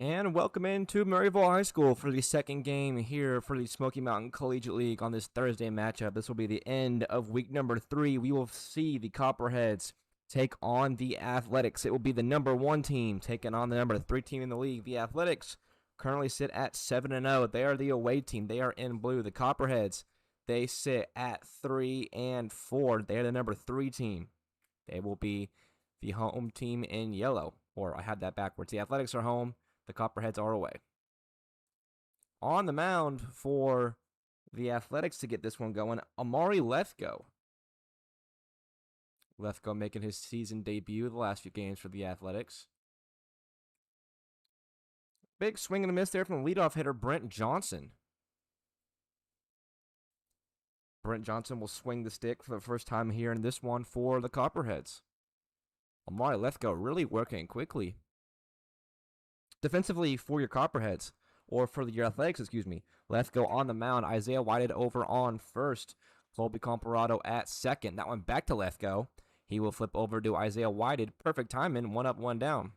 And welcome into Maryville High School for the second game here for the Smoky Mountain Collegiate League on this Thursday matchup. This will be the end of week number 3. We will see the Copperheads take on the Athletics. It will be the number 1 team taking on the number 3 team in the league. The Athletics currently sit at 7-0. They are the away team. They are in blue. The Copperheads, they sit at 3-4. They are the number 3 team. They will be the home team in yellow. Or I had that backwards. The Athletics are home. The Copperheads are away. On the mound for the Athletics to get this one going, Amari Lethgo. Lethgo making his season debut the last few games for the Athletics. Big swing and a miss there from the leadoff hitter, Brent Johnson. Brent Johnson will swing the stick for the first time here in this one for the Copperheads. Amari Lethgo really working quickly. Defensively for your Copperheads, or for your Athletics, excuse me. Lethgo on the mound. Isaiah Whited over on first. Colby Comparado at second. That one back to Lethgo. He will flip over to Isaiah Whited. Perfect timing. 1 up, 1 down.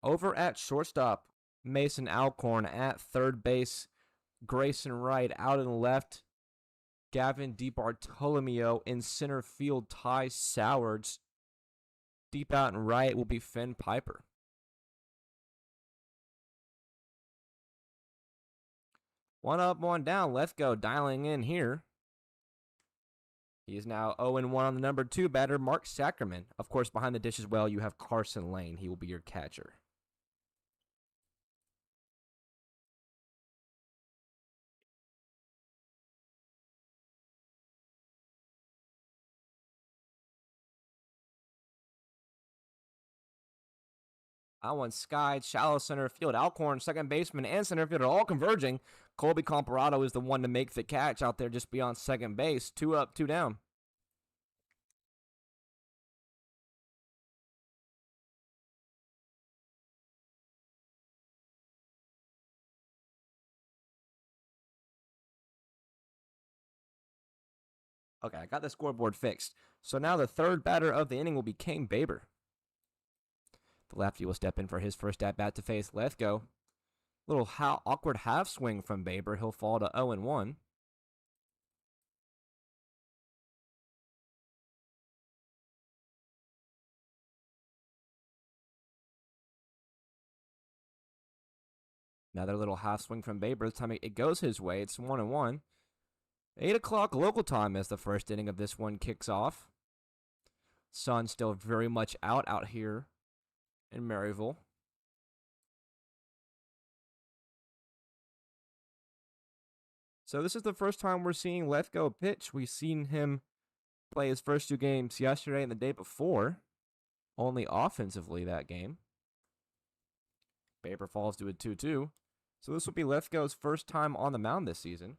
Over at shortstop, Mason Alcorn. At third base, Grayson Wright. Out and left, Gavin DiBartolomeo. In center field, Ty Sowards. Deep out and right will be Finn Piper. One up, 1 down. Lethgo dialing in here. He is now 0-1 on the number 2 batter, Mark Sackerman. Of course, behind the dish as well, you have Carson Lane. He will be your catcher. That one skied, shallow center field. Alcorn, second baseman, and center field are all converging. Colby Comparado is the one to make the catch out there just beyond second base. 2 up, 2 down. Okay, I got the scoreboard fixed. So now the third batter of the inning will be Kane Baber. The lefty will step in for his first at-bat to face Lethgo. Little awkward half swing from Baber. He'll fall to 0-1. Another little half swing from Baber. This time it goes his way. It's 1-1. 8 o'clock local time as the first inning of this one kicks off. Sun still very much out here in Maryville. So this is the first time we're seeing Lethgo pitch. We've seen him play his first 2 games yesterday and the day before. Only offensively that game. Baber falls to a 2-2. So this will be Lethgo's first time on the mound this season.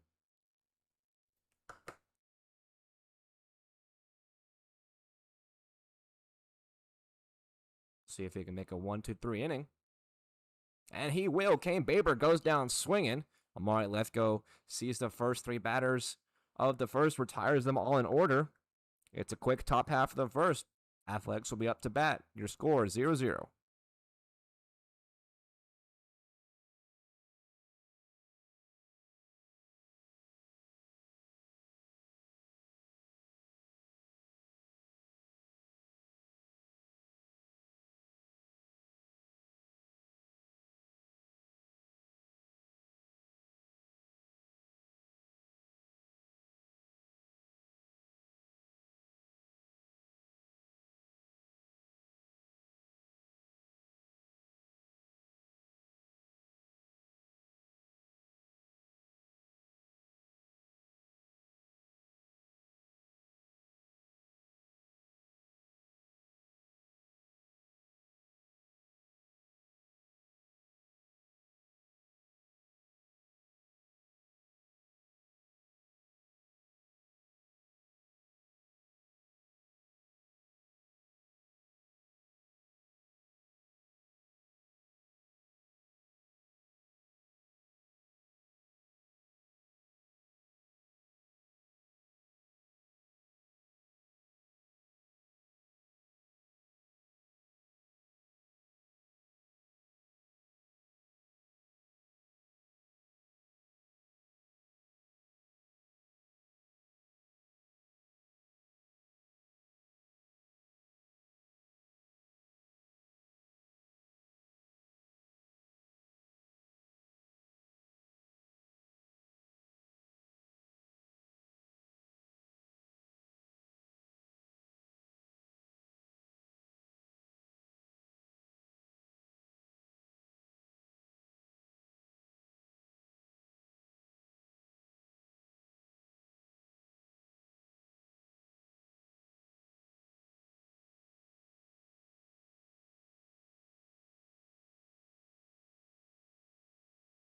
See if he can make a 1-2-3 inning. And he will. Kane Baber goes down swinging. Amari Lethgo sees the first 3 batters of the first, retires them all in order. It's a quick top half of the first. Athletics will be up to bat. Your score 0-0.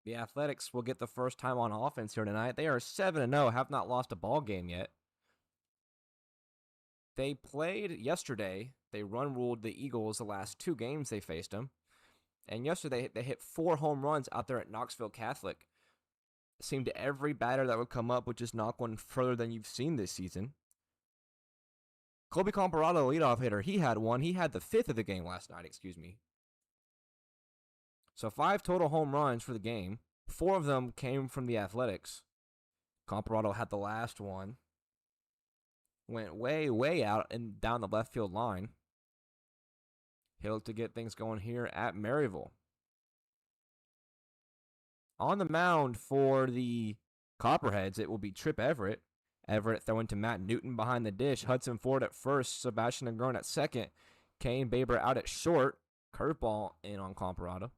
The Athletics will get the first time on offense here tonight. They are 7-0, have not lost a ball game yet. They played yesterday. They run ruled the Eagles the last 2 games they faced them. And yesterday they hit 4 home runs out there at Knoxville Catholic. It seemed every batter that would come up would just knock one further than you've seen this season. Colby Comparado, leadoff hitter, he had one. He had the 5th of the game last night, So 5 total home runs for the game. 4 of them came from the Athletics. Comparado had the last one. Went way, way out and down the left field line. He'll look to get things going here at Maryville. On the mound for the Copperheads, it will be Trip Everett. Everett throwing to Matt Newton behind the dish. Hudson Ford at first. Sebastian Negron at second. Kane Baber out at short. Curveball in on Comparado.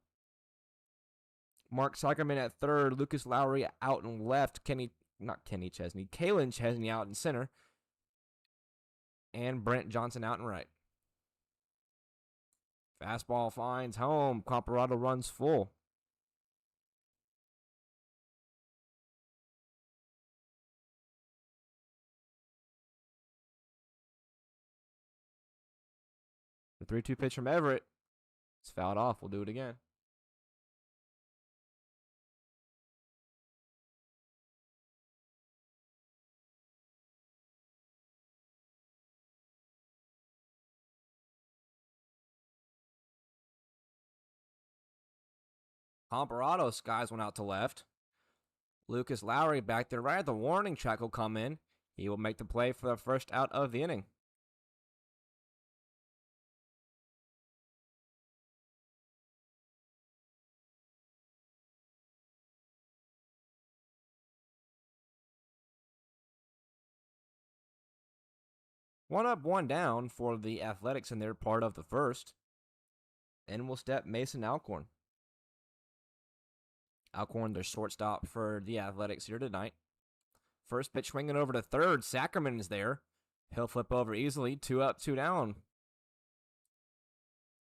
Mark Zuckerman at third. Lucas Lowry out and left. Kalen Chesney out in center. And Brent Johnson out and right. Fastball finds home. Comparado runs full. The 3-2 pitch from Everett. It's fouled off. We'll do it again. Comparado skies one out to left. Lucas Lowry back there right at the warning track will come in. He will make the play for the first out of the inning. One up, one down for the Athletics in their part of the first. In will step Mason Alcorn. Alcorn, their shortstop for the Athletics here tonight. First pitch swinging over to third. Sackerman is there. He'll flip over easily. 2 up, 2 down.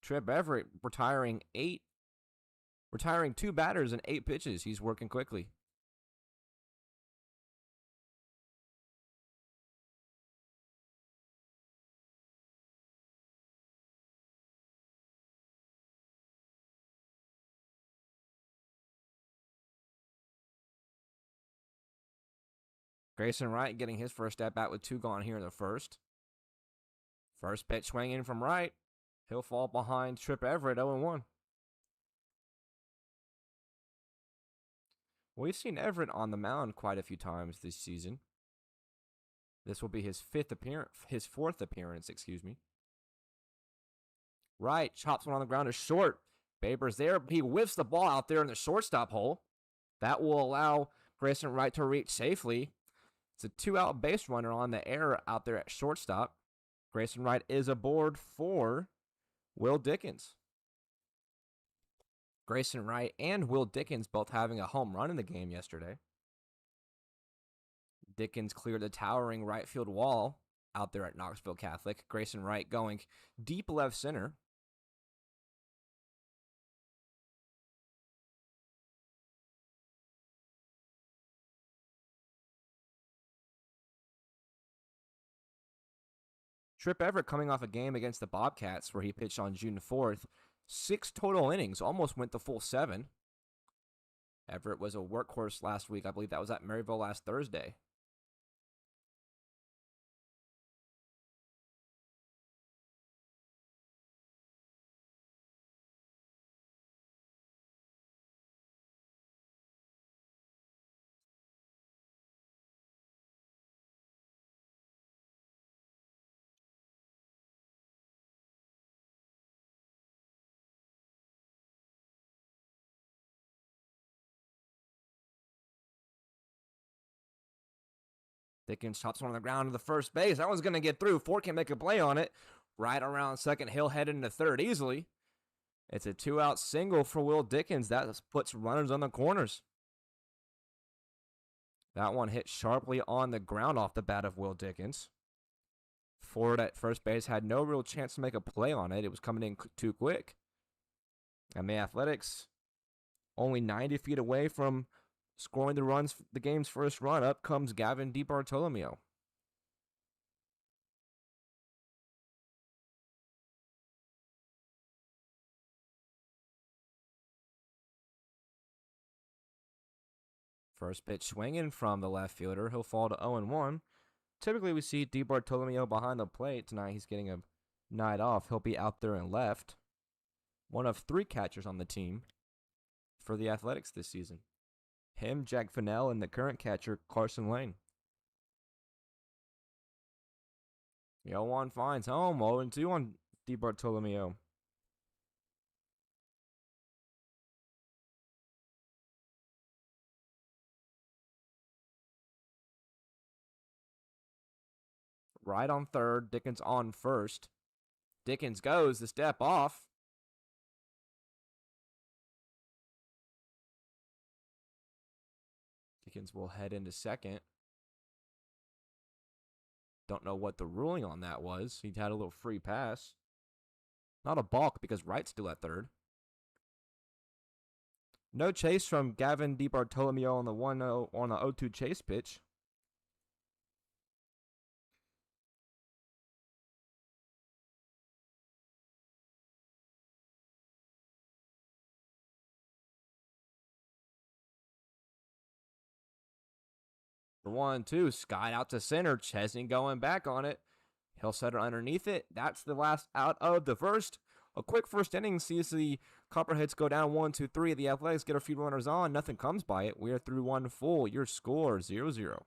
Trip Everett retiring 2 batters in 8 pitches. He's working quickly. Grayson Wright getting his first at bat with 2 gone here in the first. First pitch swinging from right. He'll fall behind Trip Everett 0-1. We've seen Everett on the mound quite a few times this season. This will be his 4th appearance, Wright chops one on the ground to short. Baber's there. He whiffs the ball out there in the shortstop hole. That will allow Grayson Wright to reach safely. It's a 2-out base runner on the air out there at shortstop. Grayson Wright is aboard for Will Dickens. Grayson Wright and Will Dickens both having a home run in the game yesterday. Dickens cleared the towering right field wall out there at Knoxville Catholic. Grayson Wright going deep left center. Trip Everett coming off a game against the Bobcats where he pitched on June 4th. 6 total innings, almost went the full 7. Everett was a workhorse last week. I believe that was at Maryville last Thursday. Dickens chops one on the ground to the first base. That one's going to get through. Ford can make a play on it. Right around second, he'll head into third easily. It's a 2-out single for Will Dickens. That puts runners on the corners. That one hit sharply on the ground off the bat of Will Dickens. Ford at first base had no real chance to make a play on it. It was coming in too quick. And the Athletics Only 90 feet away from scoring the game's first run, up comes Gavin DiBartolomeo. First pitch swinging from the left fielder. He'll fall to 0-1. Typically, we see DiBartolomeo behind the plate. Tonight, he's getting a night off. He'll be out there in left. One of 3 catchers on the team for the Athletics this season. Him, Jack Fennell, and the current catcher, Carson Lane. The 0-1 finds home. 0-2 on DiBartolomeo. Right on third. Dickens on first. Dickens goes the step off. Dickens will head into second. Don't know what the ruling on that was. He had a little free pass. Not a balk because Wright's still at third. No chase from Gavin DiBartolomeo on the 1-0 on the 0-2 chase pitch. The 1-2, skied out to center. Chesney going back on it. He'll set it underneath it. That's the last out of the first. A quick first inning sees the Copperheads go down 1-2-3. The Athletics get a few runners on. Nothing comes by it. We are through 1 full. Your score 0-0.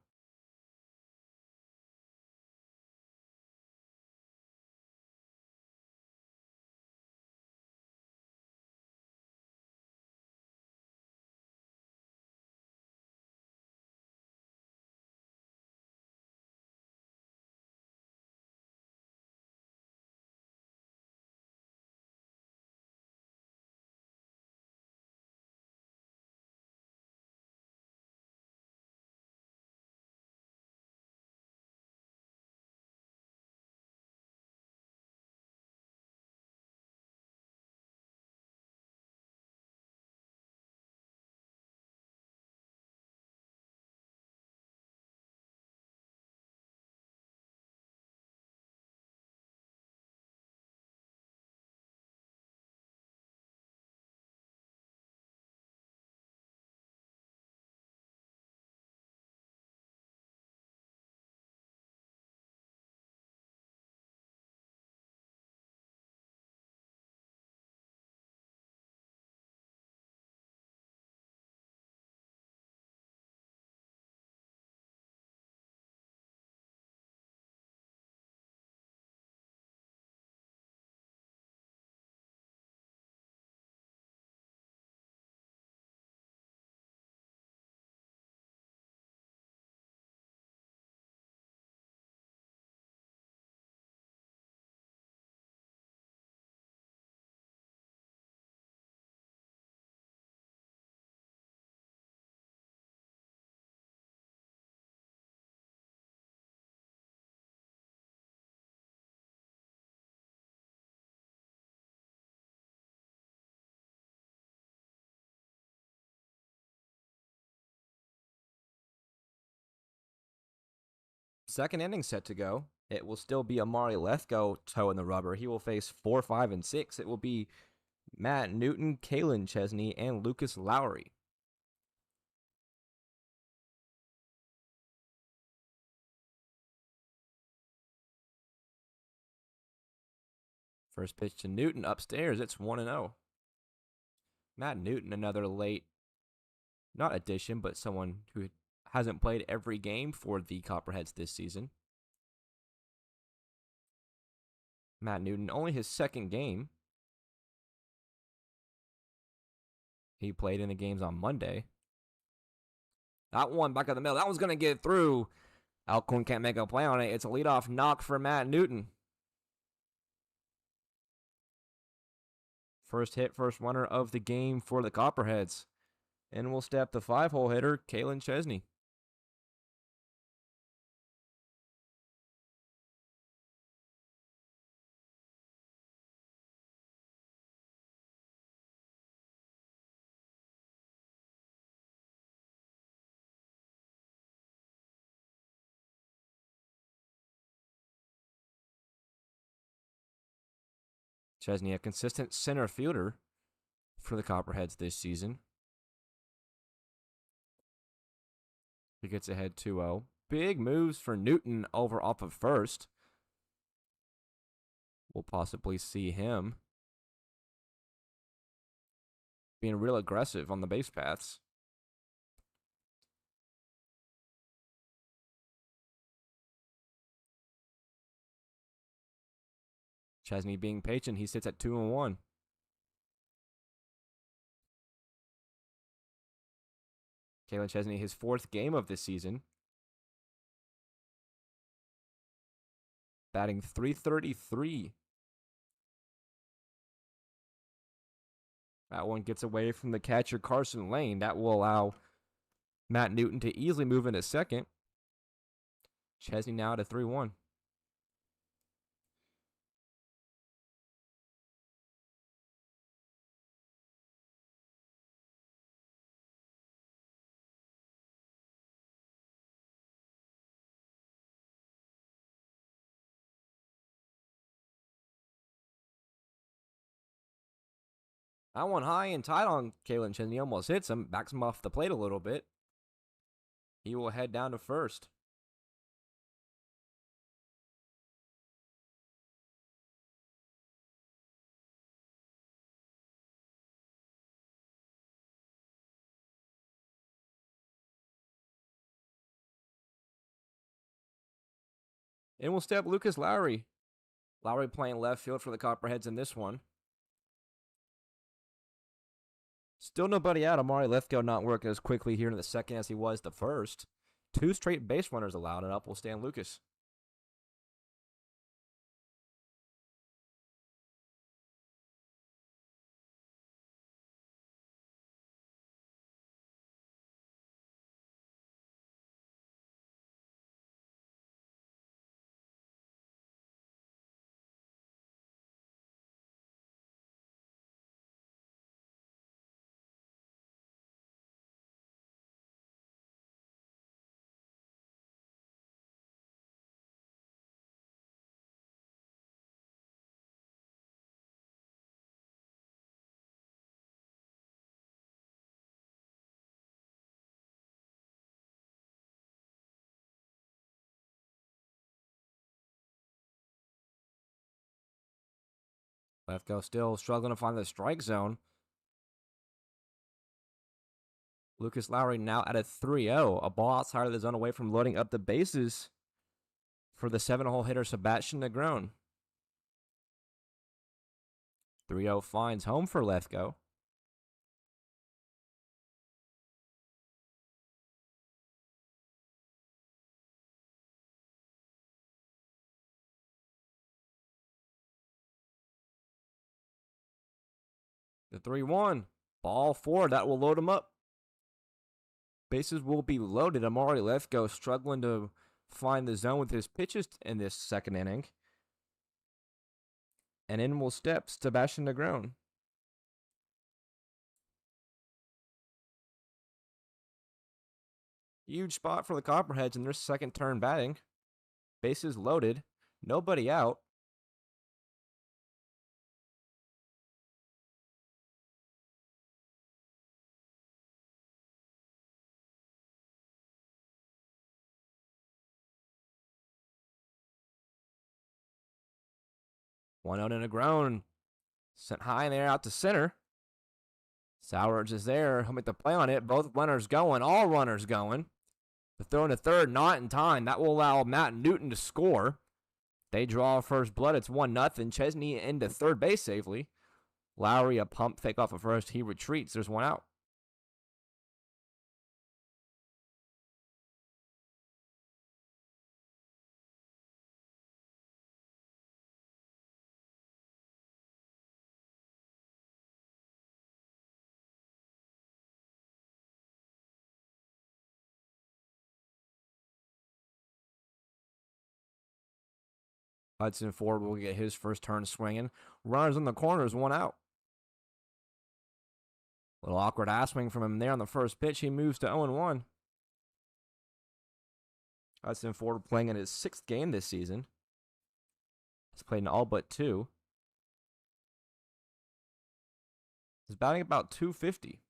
Second inning set to go. It will still be Amari Lethgo toe in the rubber. He will face 4, 5, and 6. It will be Matt Newton, Kalen Chesney, and Lucas Lowry. First pitch to Newton upstairs. It's 1-0. Matt Newton, another late, not addition, but someone who hasn't played every game for the Copperheads this season. Matt Newton, only his second game. He played in the games on Monday. That one back of the middle. That one's going to get through. Alcorn can't make a play on it. It's a leadoff knock for Matt Newton. First hit, first runner of the game for the Copperheads. And we'll step the 5-hole hitter, Kalen Chesney. Chesney, a consistent center fielder for the Copperheads this season. He gets ahead 2-0. Big moves for Newton over off of first. We'll possibly see him being real aggressive on the base paths. Chesney being patient. He sits at 2-1. Kalen Chesney, his 4th game of this season. Batting .333. That one gets away from the catcher, Carson Lane. That will allow Matt Newton to easily move into second. Chesney now to 3-1. That one high and tight on Kalen Chesney. Almost hits him. Backs him off the plate a little bit. He will head down to first. In will step Lucas Lowry. Lowry playing left field for the Copperheads in this one. Still nobody out. Amari Lithgow not working as quickly here in the second as he was the first. 2 straight base runners allowed, and up will stand Lucas. Lithgow still struggling to find the strike zone. Lucas Lowry now at a 3-0. A ball outside of the zone away from loading up the bases for the 7-hole hitter Sebastian Negron. 3-0 finds home for Lithgow. The 3-1. Ball forward. That will load him up. Bases will be loaded. Amari Lithgow struggling to find the zone with his pitches in this second inning. And in will step Sebastian Negron. Huge spot for the Copperheads in their second turn batting. Bases loaded. Nobody out. One out and a groan. Sent high in there out to center. Sowers is there. He'll make the play on it. Both runners going. All runners going. The throw into third, not in time. That will allow Matt Newton to score. They draw first blood. It's 1-0. Chesney into third base safely. Lowry a pump fake off of first. He retreats. There's one out. Hudson Ford will get his first turn swinging. Runners in the corners, one out. Little awkward ass swing from him there on the first pitch. He moves to 0-1. Hudson Ford playing in his 6th game this season. He's played in all but 2. He's batting about 250.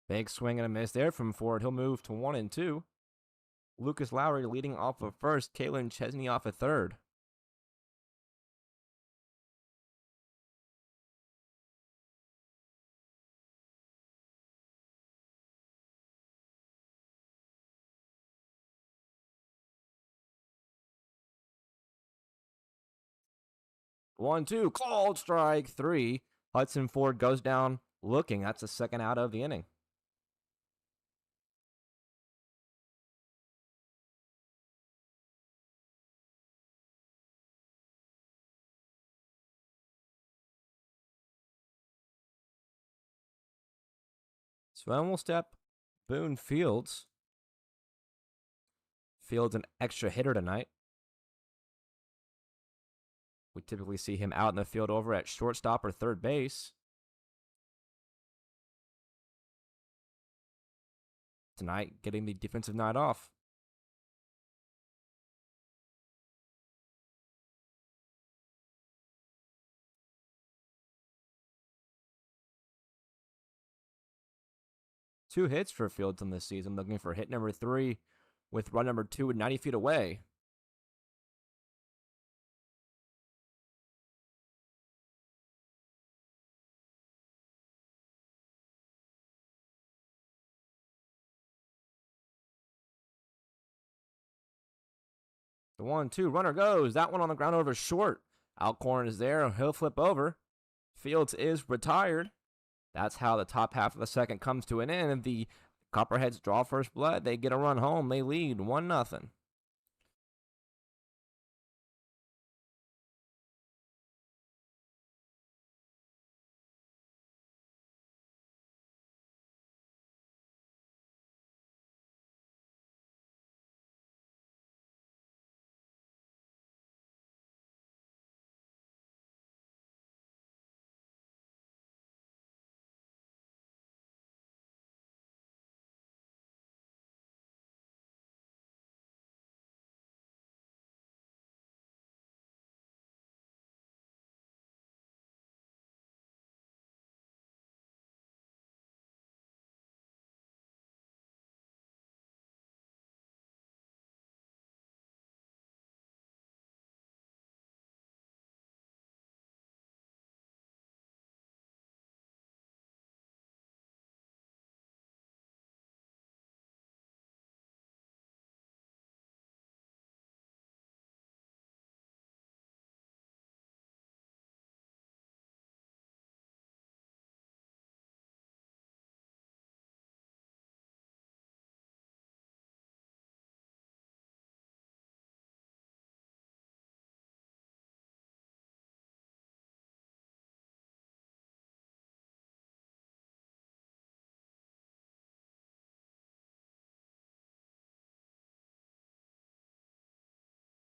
Big swing and a miss there from Ford. He'll move to 1-2. Lucas Lowry leading off of first. Kalen Chesney off of third. One, two, called strike three. Hudson Ford goes down looking. That's the second out of the inning. Sven will step Boone Fields. Fields an extra hitter tonight. We typically see him out in the field over at shortstop or third base. Tonight, getting the defensive night off. Two hits for Fields in this season, looking for hit number 3 with run number 2 at 90 feet away. The 1-2 runner goes. That one on the ground over short. Alcorn is there. He'll flip over. Fields is retired. That's how the top half of the second comes to an end. The Copperheads draw first blood. They get a run home. They lead 1-0.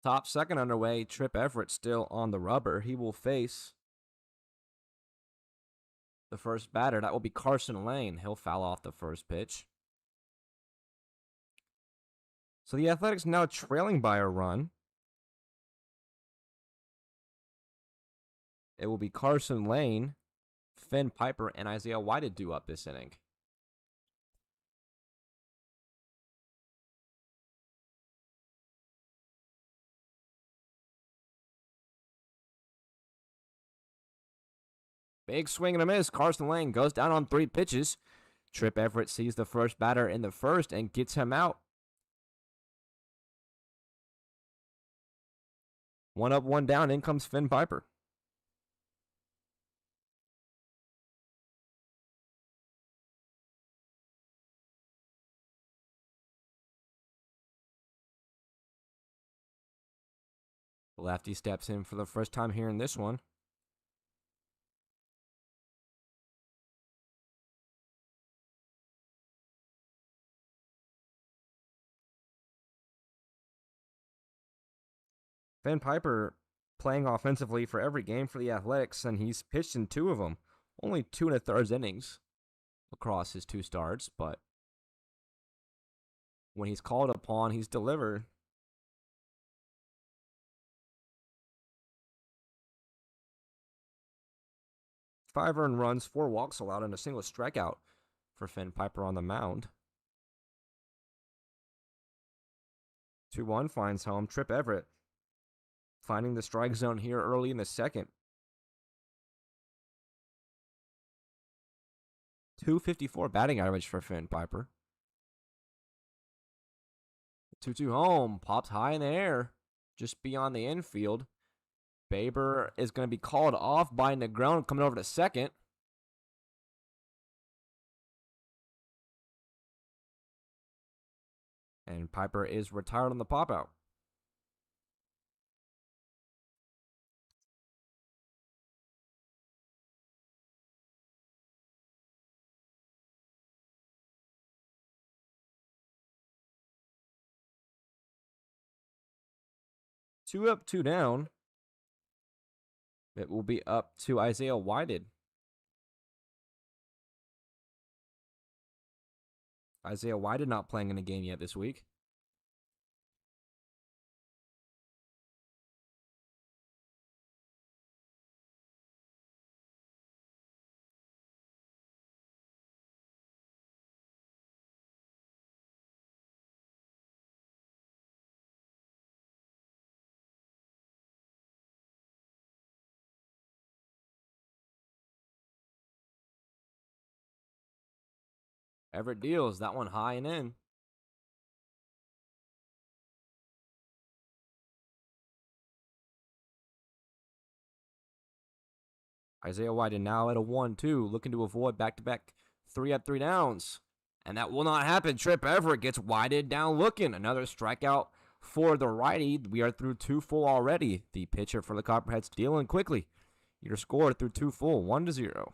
Top second underway. Trip Everett still on the rubber. He will face the first batter. That will be Carson Lane. He'll foul off the first pitch. So the Athletics now trailing by a run. It will be Carson Lane, Finn Piper, and Isaiah White due up this inning. Big swing and a miss. Carson Lane goes down on 3 pitches. Trip Everett sees the first batter in the first and gets him out. 1 up, 1 down. In comes Finn Piper. Lefty steps in for the first time here in this one. Finn Piper playing offensively for every game for the Athletics, and he's pitched in 2 of them. Only 2 1/3 innings across his 2 starts, but when he's called upon, he's delivered. 5 earned runs, 4 walks allowed, and a single strikeout for Finn Piper on the mound. 2-1 finds home. Trip Everett finding the strike zone here early in the second. 254 batting average for Finn Piper. 2-2 home. Pops high in the air, just beyond the infield. Baber is going to be called off by Negron coming over to second. And Piper is retired on the pop out. Two up, 2 down. It will be up to Isaiah Whited. Isaiah Whited not playing in a game yet this week. Everett deals that one high and in. Isaiah White now at a 1-2, looking to avoid back-to-back 3 up, 3 downs. And that will not happen. Trip Everett gets Whited down looking. Another strikeout for the righty. We are through 2 full already. The pitcher for the Copperheads dealing quickly. Your score through 2 full, 1-0.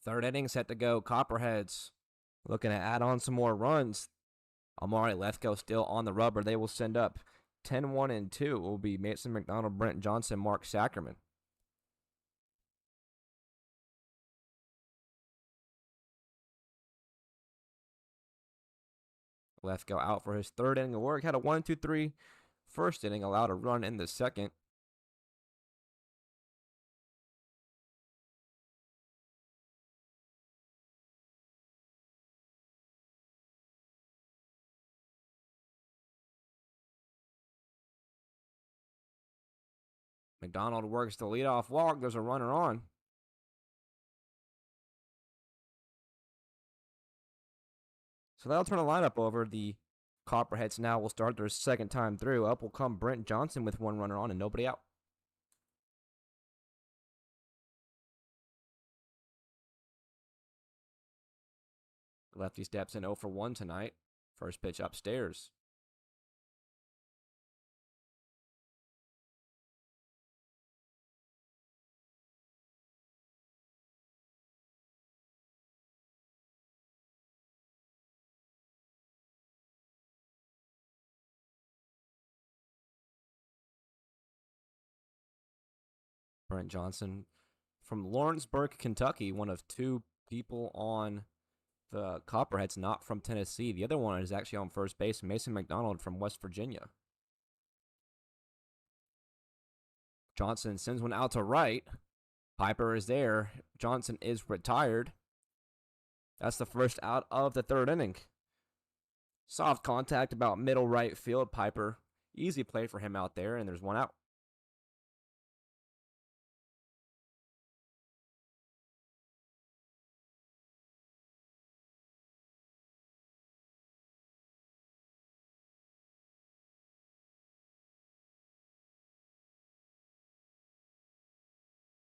Third inning set to go. Copperheads looking to add on some more runs. Amari Lethko still on the rubber. They will send up 10-1 and 2. It will be Mason McDonald, Brent Johnson, Mark Sackerman. Lethko out for his 3rd inning of work. Had a 1-2-3 first inning, allowed a run in the 2nd. McDonald works the leadoff walk. There's a runner on. So that'll turn the lineup over. The Copperheads now will start their 2nd time through. Up will come Brent Johnson with 1 runner on and nobody out. Lefty steps in 0 for 1 tonight. First pitch upstairs. Brent Johnson from Lawrenceburg, Kentucky, one of two people on the Copperheads not from Tennessee. The other one is actually on first base, Mason McDonald from West Virginia. Johnson sends one out to right. Piper is there. Johnson is retired. That's the first out of the third inning. Soft contact about middle right field. Piper, easy play for him out there, and there's one out.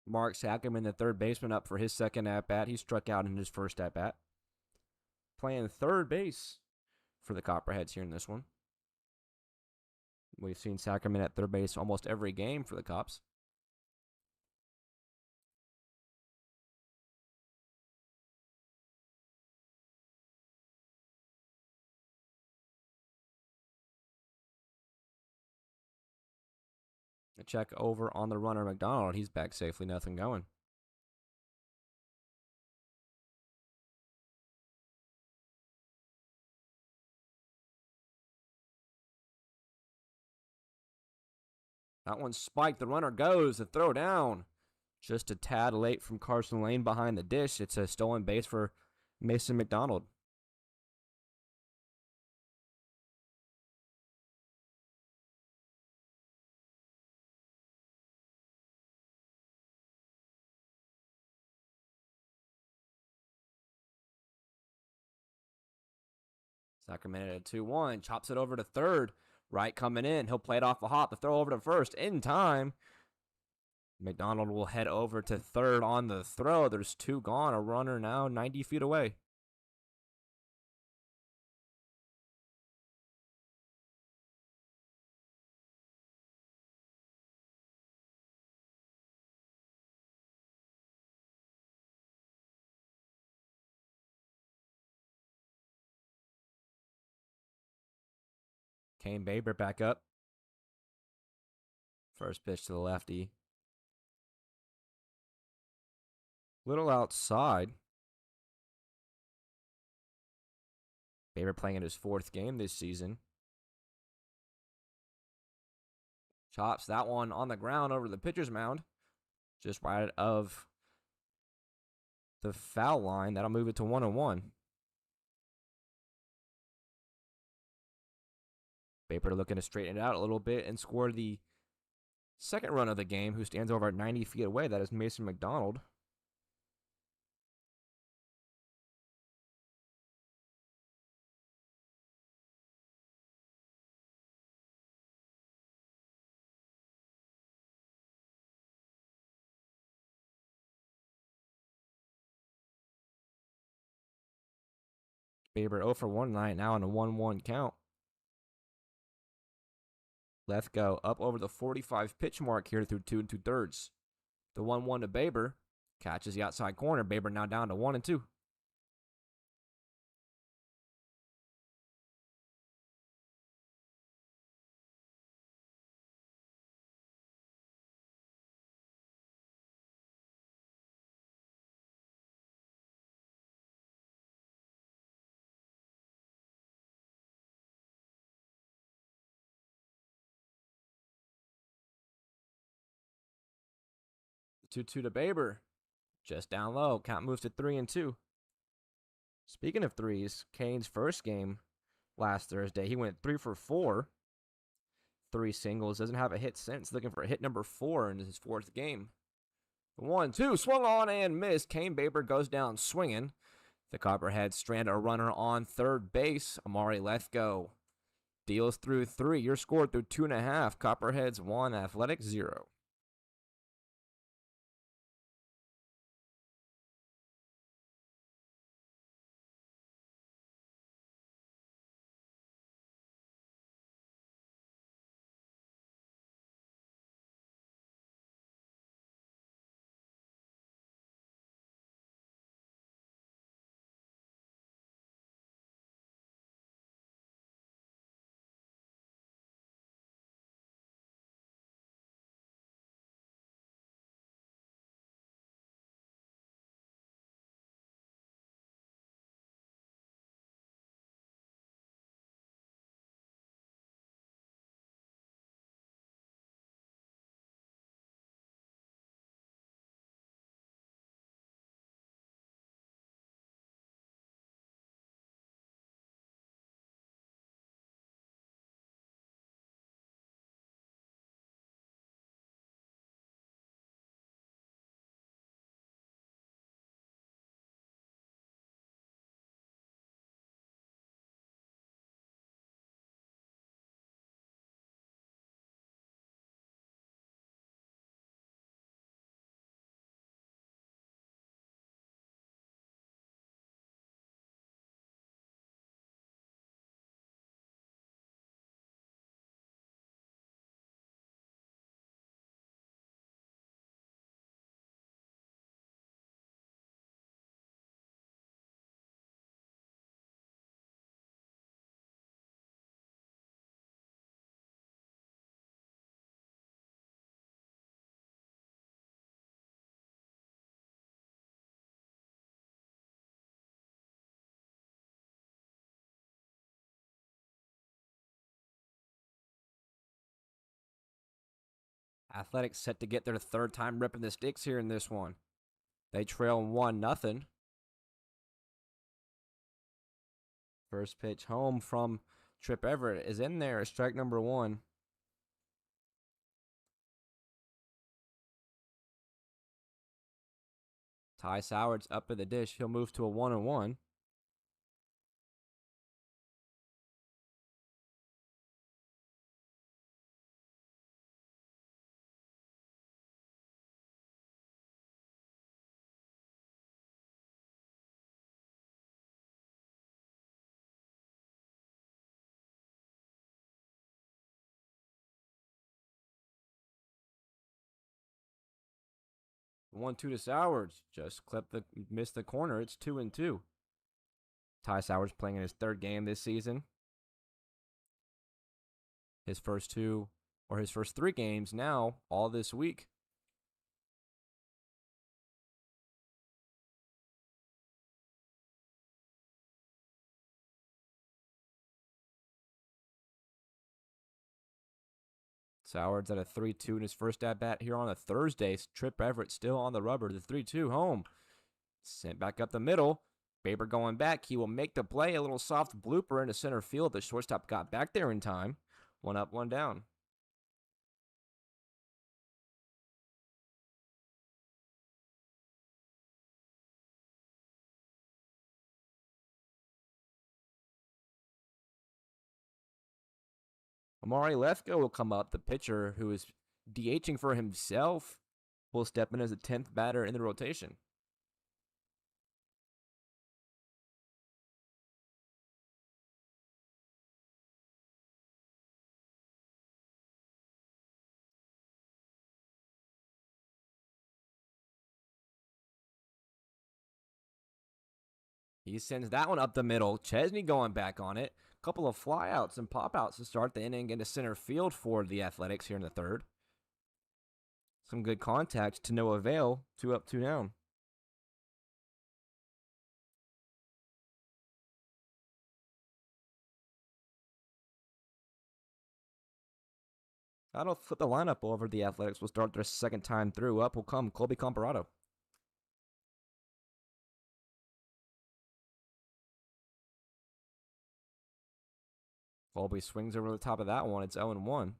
Mark Sackerman, the third baseman, up for his second at-bat. He struck out in his first at-bat. Playing third base for the Copperheads here in this one. We've seen Sackerman at third base almost every game for the Cops. A check over on the runner, McDonald. He's back safely, nothing going. That one spiked. The runner goes. The throw down. Just a tad late from Carson Lane behind the dish. It's a stolen base for Mason McDonald. Sacramento at 2-1. Chops it over to third. Right coming in. He'll play it off a hop. The throw over to first in time. McDonald will head over to third on the throw. There's two gone. A runner now 90 feet away. Kane Baber back up. First pitch to the lefty. Little outside. Baber playing in his fourth game this season. Chops that one on the ground over the pitcher's mound. Just right of the foul line. That'll move it to 1-1. Baber looking to straighten it out a little bit and score the second run of the game, who stands over at 90 feet away. That is Mason McDonald. Baber 0 for 1 tonight, now on a 1-1 count. Lethgo up over the 45 pitch mark here through 2 2/3. The 1-1 to Baber. Catches the outside corner. Baber now down to 1-2. The 2-2 to Baber. Just down low. Count moves to 3-2. Speaking of threes, Kane's first game last Thursday, he went 3 for 4. 3 singles. Doesn't have a hit since. Looking for a hit number 4 in his fourth game. 1-2. Swung on and missed. Kane Baber goes down swinging. The Copperheads strand a runner on third base. Amari Lethgo deals through 3. Your score through 2.5. Copperheads 1, Athletics 0. Athletics set to get their third time ripping the sticks here in this one. They trail 1-0. First pitch home from Trip Everett is in there. Strike number one. Ty Soward's up in the dish. He'll move to a 1-1. One two to Sowers. Just missed the corner. It's 2-2. Ty Sowers playing in his third game this season. His first three games now, all this week. Soward's at a 3-2 in his first at bat here on a Thursday. Trip Everett still on the rubber. The 3-2 home. Sent back up the middle. Baber going back. He will make the play. A little soft blooper into center field. The shortstop got back there in time. One up, one down. Amari Lefko will come up. The pitcher who is DHing for himself will step in as the 10th batter in the rotation. He sends that one up the middle. Chesney going back on it. Couple of flyouts and pop-outs to start the inning into center field for the Athletics here in the third. Some good contact to no avail. 2 up, 2 down. That'll flip the lineup over. The Athletics will start their second time through. Up will come Colby Comparado. Colby swings over the top of that one. It's 0-1.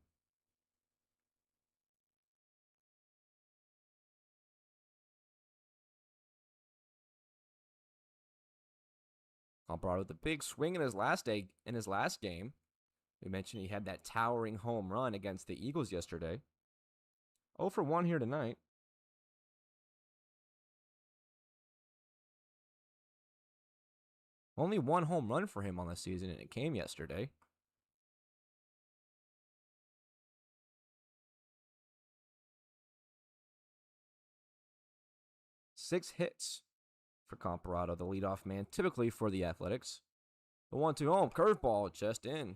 Comparado with the big swing in his last game. We mentioned he had that towering home run against the Eagles yesterday. 0-1 here tonight. Only one home run for him on the season, and it came yesterday. Six hits for Comparado, the leadoff man, typically for the Athletics. The 1-2 home, curveball just in.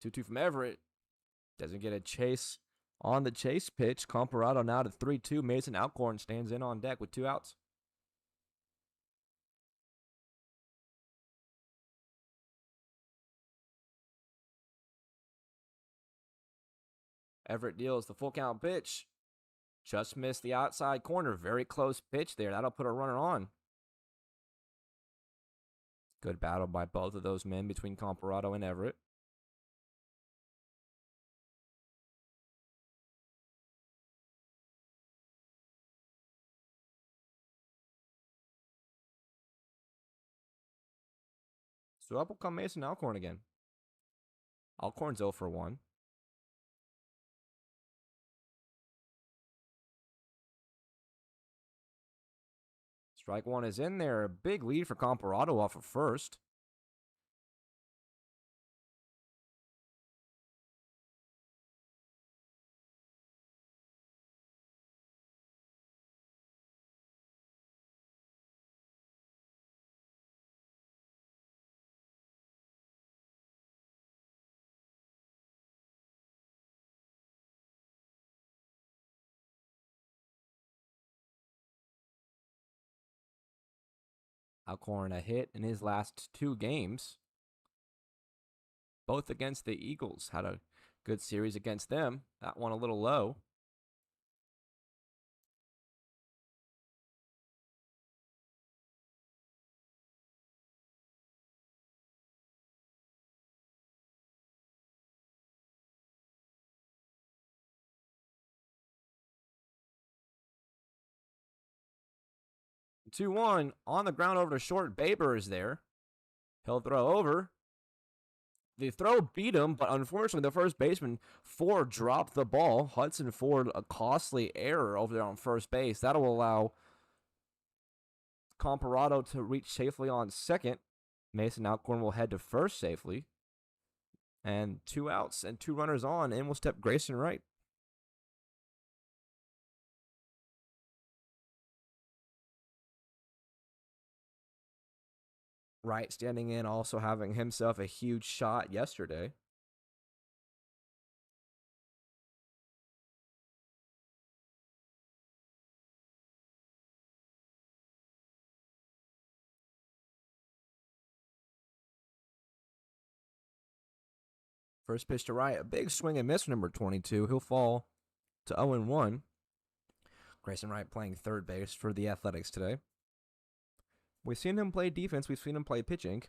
The 2-2 from Everett. Doesn't get a chase on the chase pitch. Comparado now to 3-2. Mason Alcorn stands in on deck with 2 outs. Everett deals the full count pitch. Just missed the outside corner. Very close pitch there. That'll put a runner on. Good battle by both of those men between Comparado and Everett. So up will come Mason Alcorn again. Alcorn's 0-1. Strike one is in there. A big lead for Comparado off of first. Alcorn a hit in his last 2 games, both against the Eagles. Had a good series against them. That one a little low. Two one on the ground over to short. Baber is there. He'll throw over. The throw beat him, but unfortunately, the first baseman, Ford, dropped the ball. Hudson Ford, a costly error over there on first base. That'll allow Comparado to reach safely on second. Mason Alcorn will head to first safely. And 2 outs and 2 runners on. In will step Grayson Wright. Wright standing in, also having himself a huge shot yesterday. First pitch to Wright, a big swing and miss from number 22. He'll fall to 0-1. Grayson Wright playing third base for the Athletics today. We've seen him play defense. We've seen him play pitching.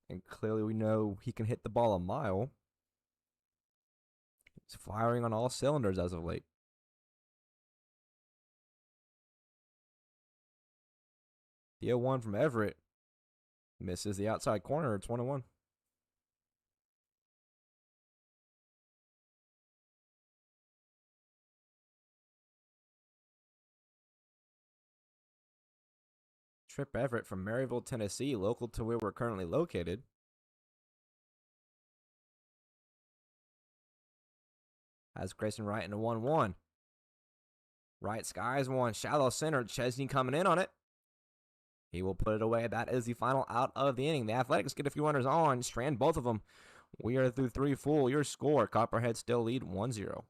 And clearly we know he can hit the ball a mile. He's firing on all cylinders as of late. The 0-1 from Everett misses the outside corner at 21. Trip Everett from Maryville, Tennessee, local to where we're currently located. Has Grayson Wright in a 1-1. Wright skies one, shallow center. Chesney coming in on it. He will put it away. That is the final out of the inning. The Athletics get a few runners on, strand both of them. We are through 3 full. Your score, Copperheads still lead 1-0.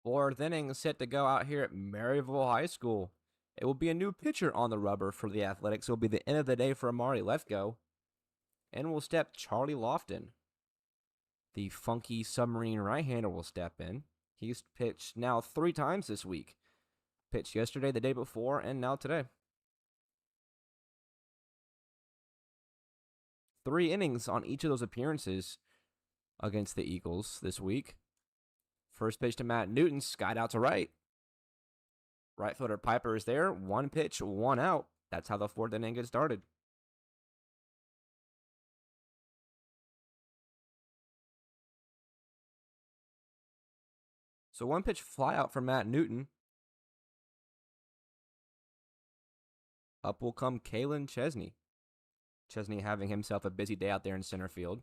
Fourth inning set to go out here at Maryville High School. It will be a new pitcher on the rubber for the Athletics. It will be the end of the day for Amari Lefko. And will step Charlie Lofton. The funky submarine right-hander will step in. He's pitched now 3 times this week. Pitched yesterday, the day before, and now today. 3 innings on each of those appearances against the Eagles this week. First pitch to Matt Newton, skied out to right. Right fielder Piper is there. 1 pitch, 1 out. That's how the 4th inning gets started. So 1 pitch flyout for Matt Newton. Up will come Kalen Chesney. Chesney having himself a busy day out there in center field.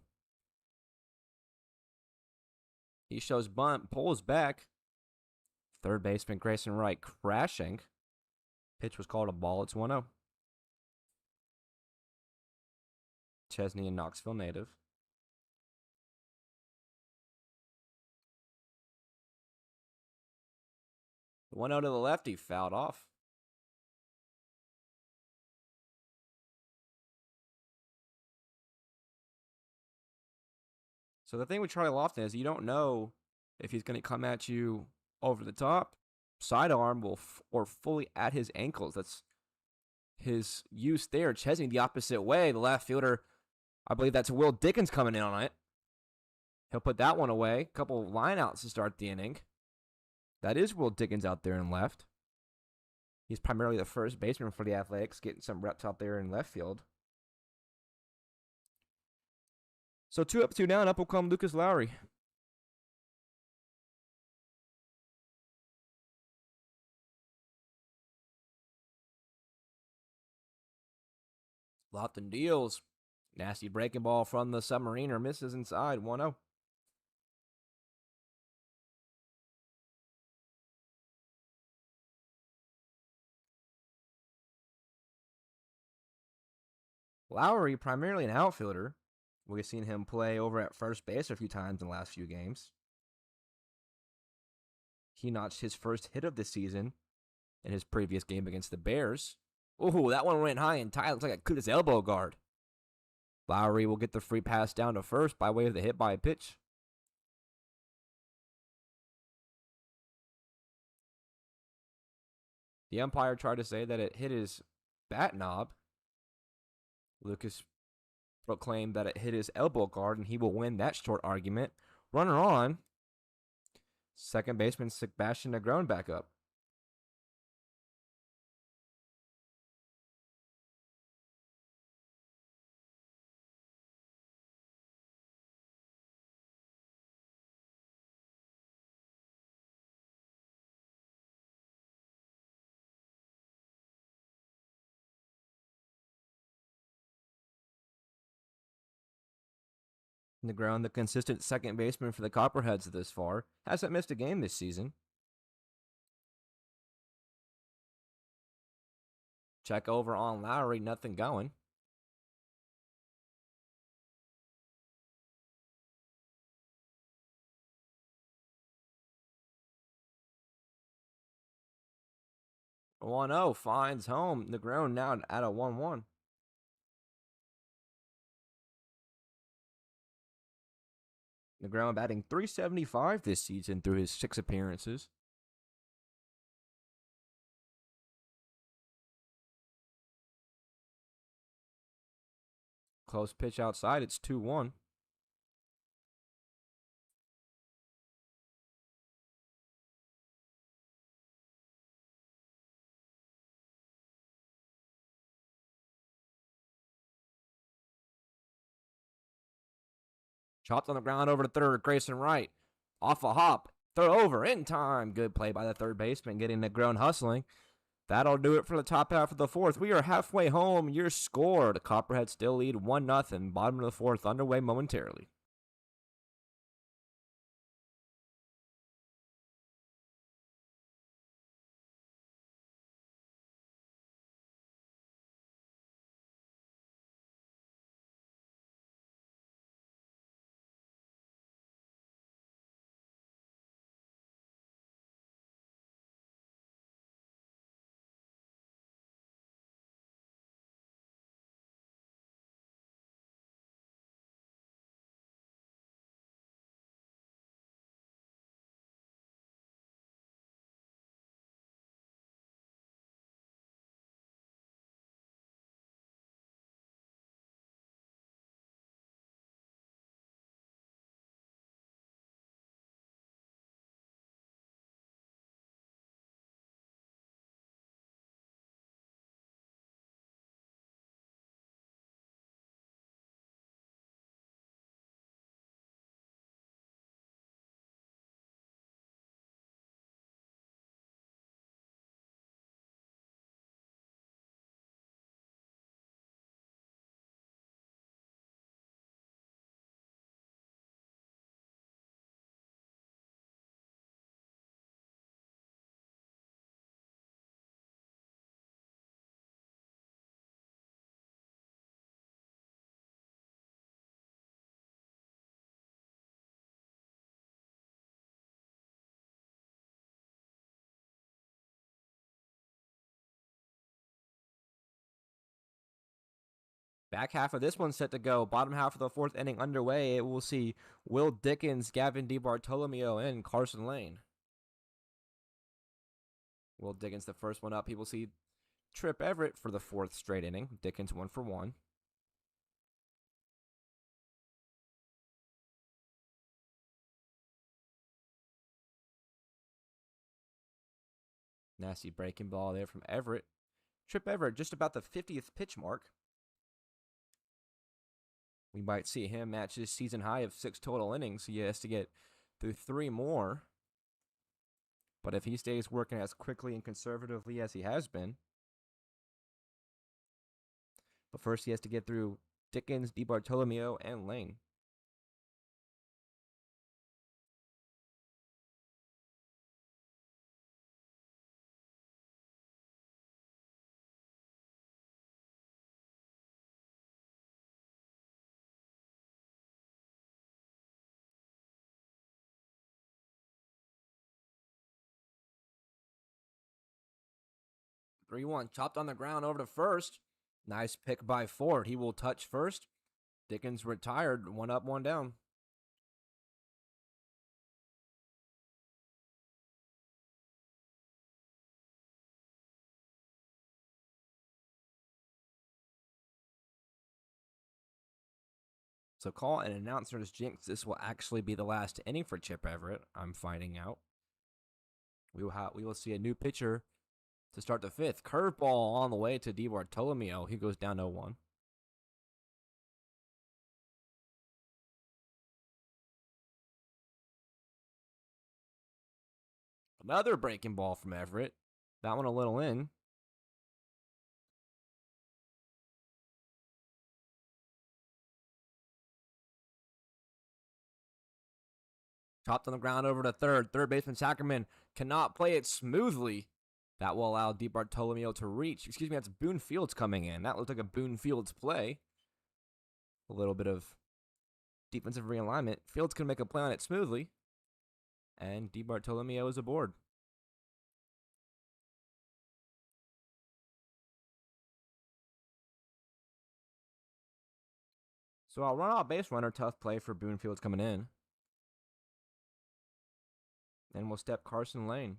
He shows bunt, pulls back. Third baseman Grayson Wright crashing. Pitch was called a ball. It's 1-0. Chesney, a Knoxville native. The 1-0 to the lefty, fouled off. So the thing with Charlie Lofton is you don't know if he's going to come at you over the top, sidearm, or fully at his ankles. That's his use there. Chesney the opposite way. The left fielder, I believe that's Will Dickens coming in on it. He'll put that one away. A couple lineouts to start the inning. That is Will Dickens out there in left. He's primarily the first baseman for the Athletics, getting some reps out there in left field. So 2 up, 2 down. Up will come Lucas Lowry. Lofton deals. Nasty breaking ball from the Submariner. Misses inside. 1-0. Lowry, primarily an outfielder. We've seen him play over at first base a few times in the last few games. He notched his first hit of the season in his previous game against the Bears. Ooh, that one went high and tight. Looks like it could his elbow guard. Lowry will get the free pass down to first by way of the hit by pitch. The umpire tried to say that it hit his bat knob. Lucas proclaimed that it hit his elbow guard, and he will win that short argument. Runner on. Second baseman Sebastian Negron back up. Negron, the consistent second baseman for the Copperheads this far, hasn't missed a game this season. Check over on Lowry, nothing going. A 1-0 finds home. Negron now at a 1-1. Negron batting .375 this season through his 6 appearances. Close pitch outside. It's 2-1. Chopped on the ground over to third. Grayson Wright. Off a hop. Throw over in time. Good play by the third baseman, getting Negron hustling. That'll do it for the top half of the fourth. We are halfway home. Your score. The Copperheads still lead 1-0. Bottom of the fourth underway momentarily. Back half of this one set to go. Bottom half of the fourth inning underway. We'll see Will Dickens, Gavin DiBartolomeo, and Carson Lane. Will Dickens the first one up. He will see Trip Everett for the fourth straight inning. Dickens 1 for 1. Nasty breaking ball there from Everett. Trip Everett just about the 50th pitch mark. We might see him match his season high of 6 total innings. He has to get through 3 more. But if he stays working as quickly and conservatively as he has been. But first he has to get through Dickens, DiBartolomeo, and Lane. Three one, chopped on the ground over to first. Nice pick by Ford. He will touch first. Dickens retired, 1 up, 1 down. So call an announcer's jinx. This will actually be the last inning for Chip Everett. I'm finding out. We will see a new pitcher to start the 5th. Curveball on the way to DiBartolomeo. He goes down 0-1. Another breaking ball from Everett. That one a little in. Chopped on the ground over to third. Third baseman Sackerman cannot play it smoothly. That will allow DiBartolomeo to reach. Excuse me, that's Boone Fields coming in. That looked like a Boone Fields play. A little bit of defensive realignment. Fields can make a play on it smoothly. And DiBartolomeo is aboard. So I'll run out base runner. Tough play for Boone Fields coming in. Then we'll step Carson Lane.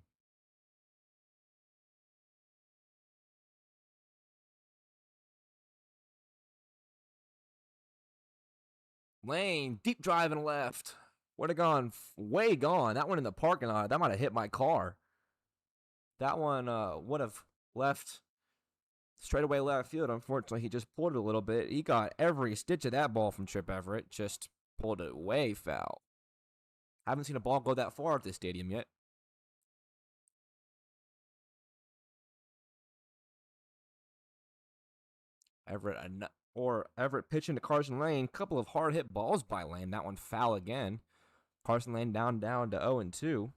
Lane, deep drive and left. Would have gone way gone. That one in the parking lot, that might have hit my car. That one would have left straightaway left field. Unfortunately, he just pulled it a little bit. He got every stitch of that ball from Trip Everett. Just pulled it way foul. Haven't seen a ball go that far at this stadium yet. Everett pitching to Carson Lane. Couple of hard hit balls by Lane. That one foul again. Carson Lane down to 0-2.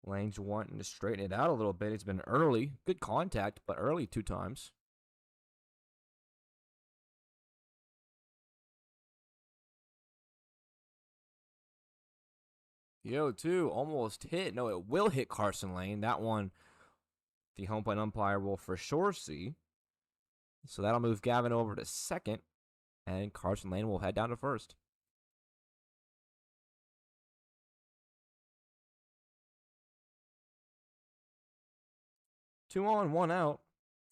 Lane's wanting to straighten it out a little bit. It's been early. Good contact, but early 2 times. 0-2 almost hit. No, it will hit Carson Lane. That one, the home plate umpire will for sure see. So that'll move Gavin over to second, and Carson Lane will head down to first. Two on, 1 out.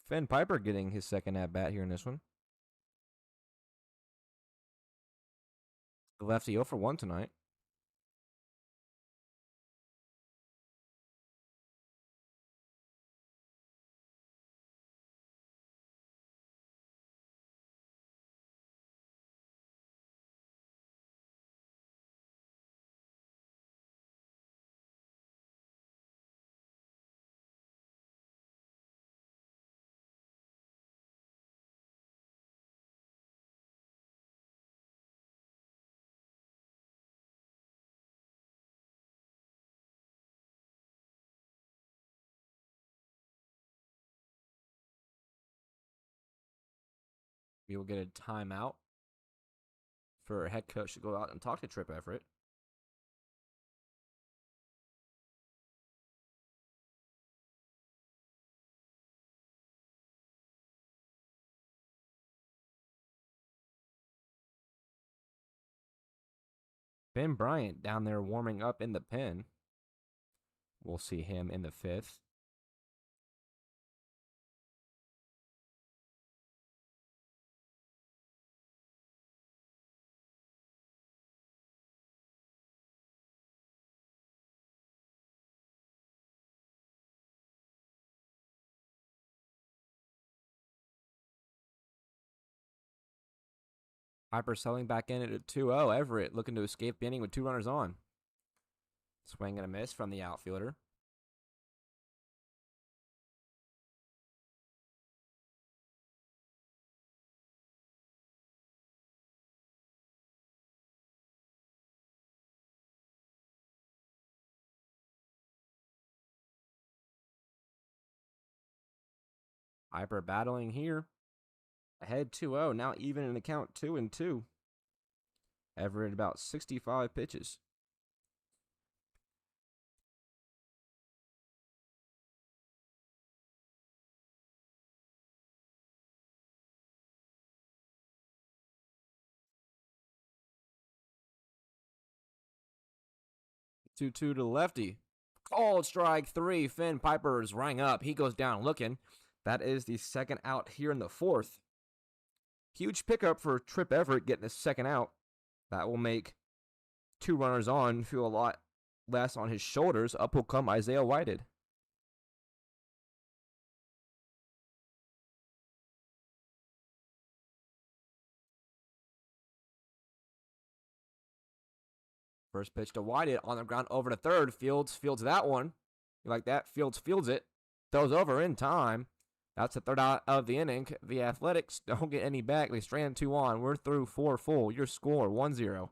Finn Piper getting his second at bat here in this one. The lefty 0 for 1 tonight. We will get a timeout for a head coach to go out and talk to Trip Everett. Ben Bryant down there warming up in the pen. We'll see him in the 5th. Piper selling back in at a 2-0. Everett looking to escape the inning with 2 runners on. Swing and a miss from the outfielder. Piper battling here. Ahead 2-0. Now even in the count 2-2. Everett about 65 pitches. Two to the lefty. Called strike 3. Finn Piper's rang up. He goes down looking. That is the second out here in the 4th. Huge pickup for Trip Everett getting the second out. That will make 2 runners on feel a lot less on his shoulders. Up will come Isaiah Whited. First pitch to Whited on the ground over to third. Fields that one. You like that? Fields it. Throws over in time. That's the third out of the inning. The Athletics don't get any back. They strand 2 on. We're through 4 full. Your score 1-0.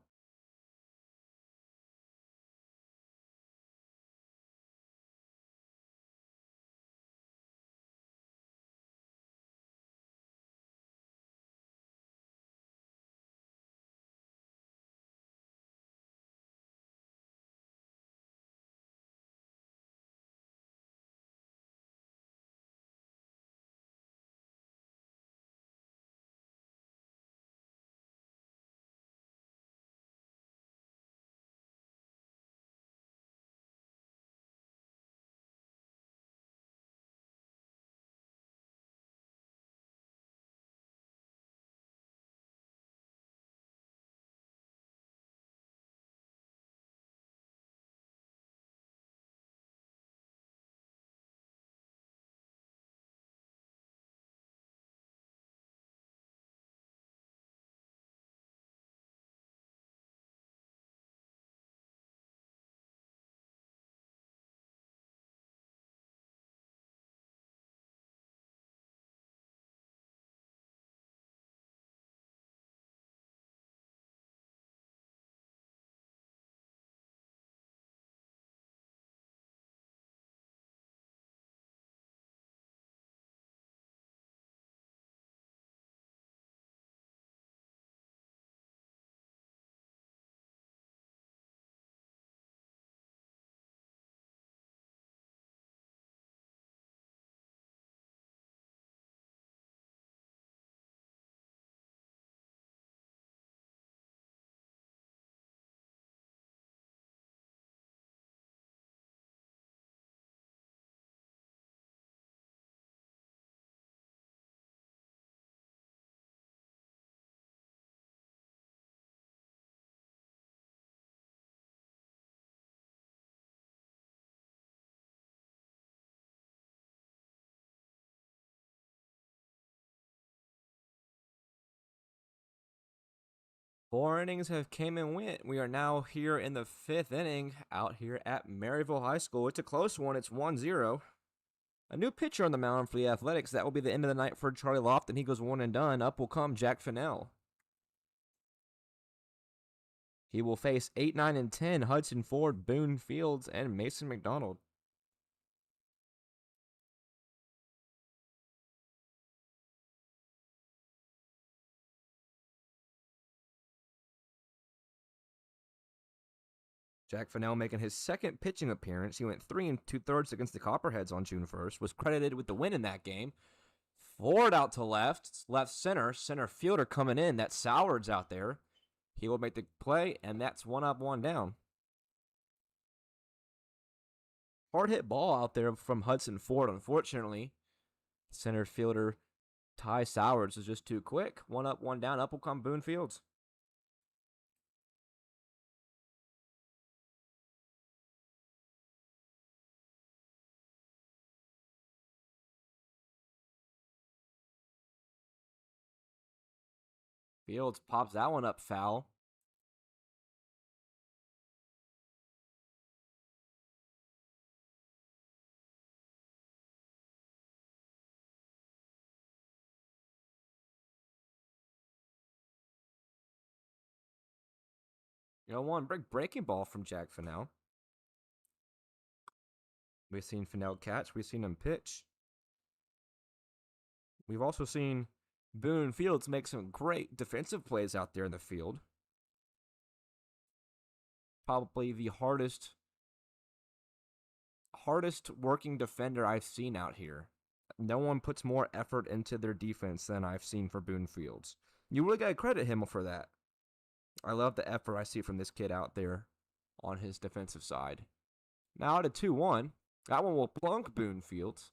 Four innings have came and went. We are now here in the 5th inning out here at Maryville High School. It's a close one. It's 1-0. A new pitcher on the mound for the Athletics. That will be the end of the night for Charlie Lofton. He goes 1 and done. Up will come Jack Fennell. He will face 8, 9, and 10 Hudson Ford, Boone Fields, and Mason McDonald. Jack Fennell making his second pitching appearance. He went 3 2/3 against the Copperheads on June 1st. Was credited with the win in that game. Ford out to left center fielder coming in. That's Sowards out there. He will make the play, and that's one up, one down. Hard hit ball out there from Hudson Ford, unfortunately. Center fielder Ty Sowers is just too quick. One up, one down. Up will come Boone Fields. Fields pops that one up foul. One breaking ball from Jack Fennell. We've seen Fennell catch. We've seen him pitch. We've also seen Boone Fields make some great defensive plays out there in the field. Probably the hardest working defender I've seen out here. No one puts more effort into their defense than I've seen for Boone Fields. You really got to credit him for that. I love the effort I see from this kid out there on his defensive side. Now to 2-1. That one will plunk Boone Fields.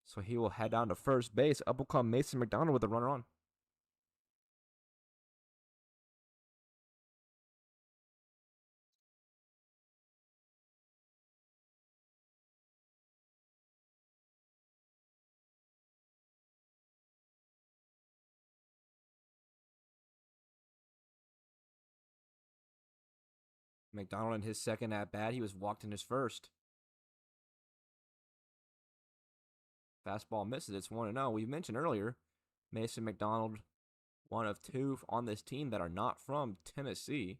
So he will head down to first base. Up will come Mason McDonald with a runner on. McDonald in his second at bat. He was walked in his first. Fastball misses. It's 1-0. We mentioned earlier, Mason McDonald, one of two on this team that are not from Tennessee.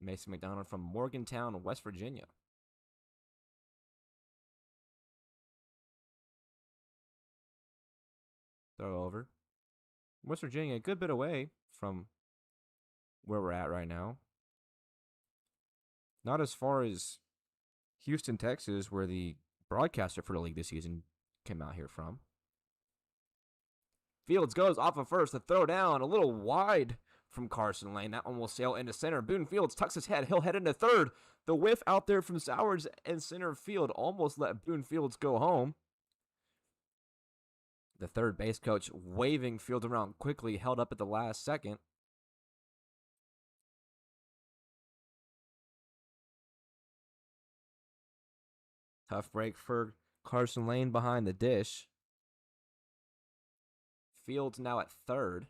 Mason McDonald from Morgantown, West Virginia. Throw over. West Virginia, a good bit away from where we're at right now. Not as far as Houston, Texas, where the broadcaster for the league this season came out here from. Fields goes off of first. The throw down a little wide from Carson Lane. That one will sail into center. Boone Fields tucks his head. He'll head into third. The whiff out there from Sowers in center field almost let Boone Fields go home. The third base coach waving Fields around quickly, held up at the last second. Tough break for Carson Lane behind the dish. Fields now at third.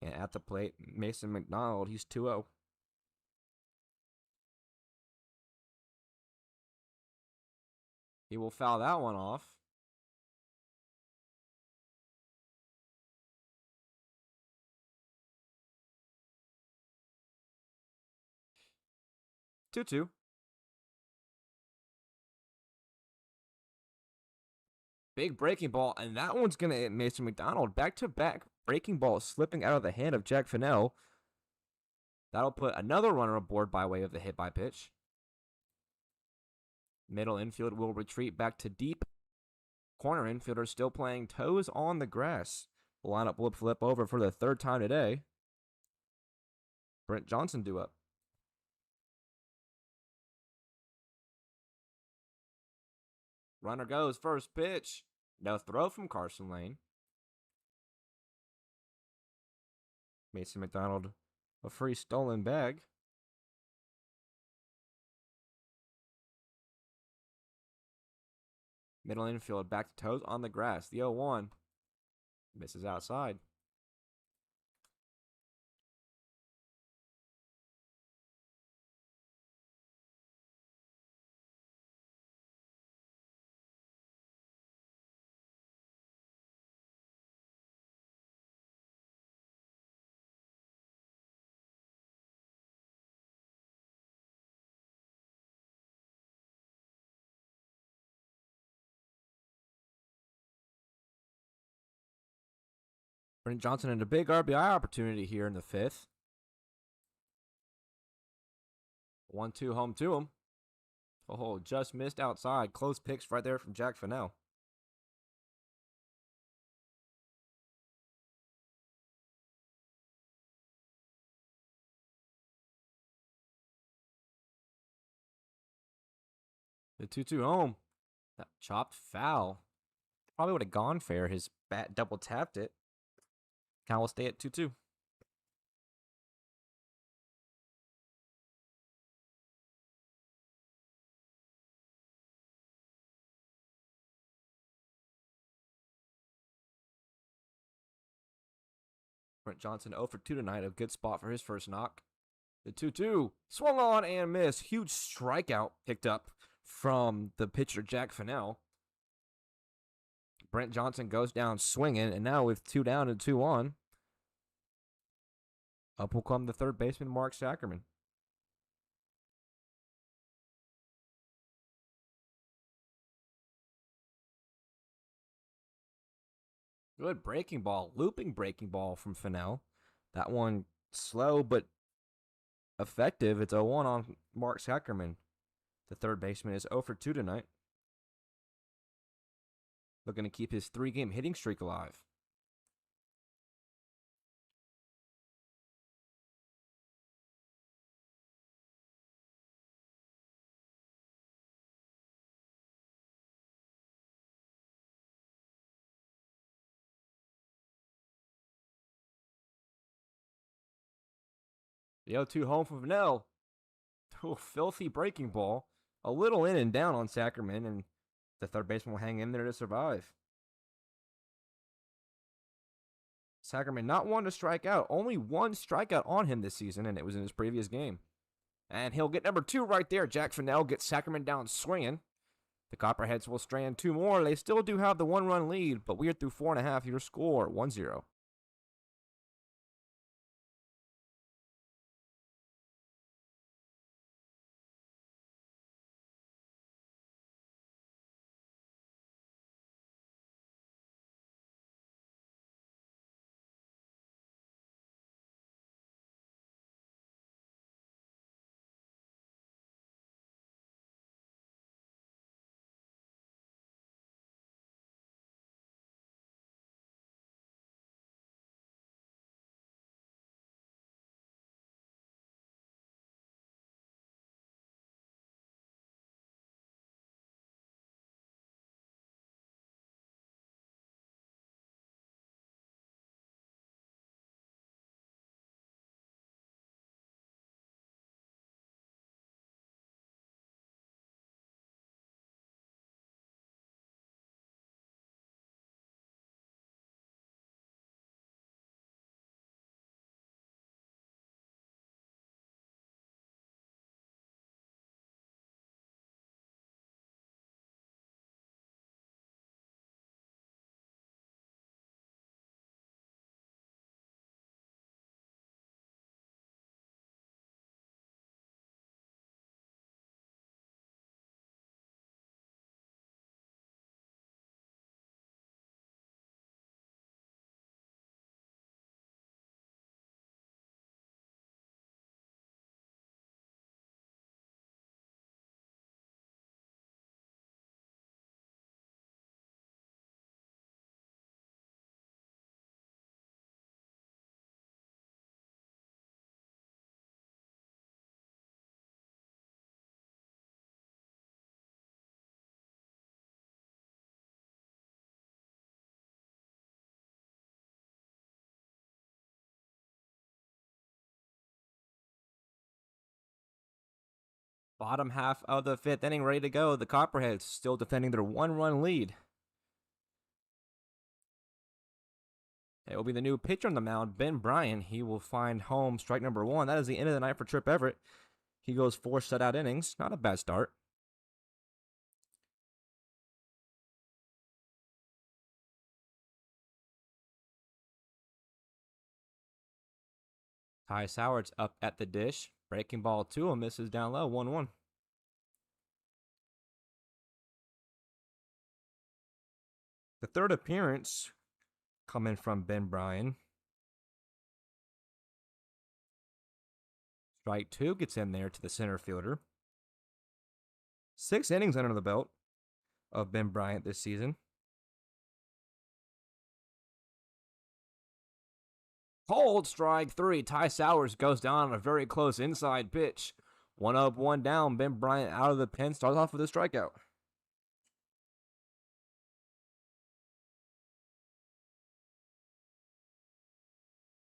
And at the plate, Mason McDonald, he's 2-0. He will foul that one off. Two-two. Big breaking ball, and that one's going to hit Mason McDonald. Back-to-back breaking ball slipping out of the hand of Jack Fennell. That'll put another runner aboard by way of the hit by pitch. Middle infield will retreat back to deep. Corner infielder still playing toes on the grass. The lineup will flip over for the third time today. Brent Johnson due up. Runner goes, first pitch. No throw from Carson Lane. Mason McDonald, a free stolen bag. Middle infield back to toes on the grass. The 0-1 misses outside. Brent Johnson in a big RBI opportunity here in the fifth. 1-2 home to him. Oh, just missed outside. Close picks right there from Jack Fennell. The 2-2 home. That chopped foul. Probably would have gone fair. His bat double tapped it. Count will stay at 2-2. Brent Johnson 0 for 2 tonight. A good spot for his first knock. The 2-2 swung on and missed. Huge strikeout picked up from the pitcher Jack Fennell. Brent Johnson goes down swinging, and now with 2 down and 2 on, up will come the third baseman Mark Sackerman. Good breaking ball, looping breaking ball from Fennell. That one slow but effective. It's 0-1 on Mark Sackerman. The third baseman is 0 for 2 tonight. Looking to keep his 3-game hitting streak alive. The 0-2 home from Fennell. Oh, filthy breaking ball. A little in and down on Sackerman, and the third baseman will hang in there to survive. Sackerman not one to strike out. Only 1 strikeout on him this season, and it was in his previous game. And he'll get number 2 right there. Jack Fennell gets Sackerman down swinging. The Copperheads will strand 2 more. They still do have the 1-run lead, but we are through 4.5. Your score, 1-0. Bottom half of the 5th inning ready to go. The Copperheads still defending their 1-run lead. It will be the new pitcher on the mound, Ben Bryant. He will find home strike number 1. That is the end of the night for Trip Everett. He goes 4 shutout innings. Not a bad start. Ty Sowards up at the dish. Breaking ball 2 misses down low. 1-1. The third appearance coming from Ben Bryant. Strike 2 gets in there to the center fielder. 6 innings under the belt of Ben Bryant this season. Cold strike 3. Ty Sowards goes down on a very close inside pitch. One up, one down. Ben Bryant out of the pen. Starts off with a strikeout.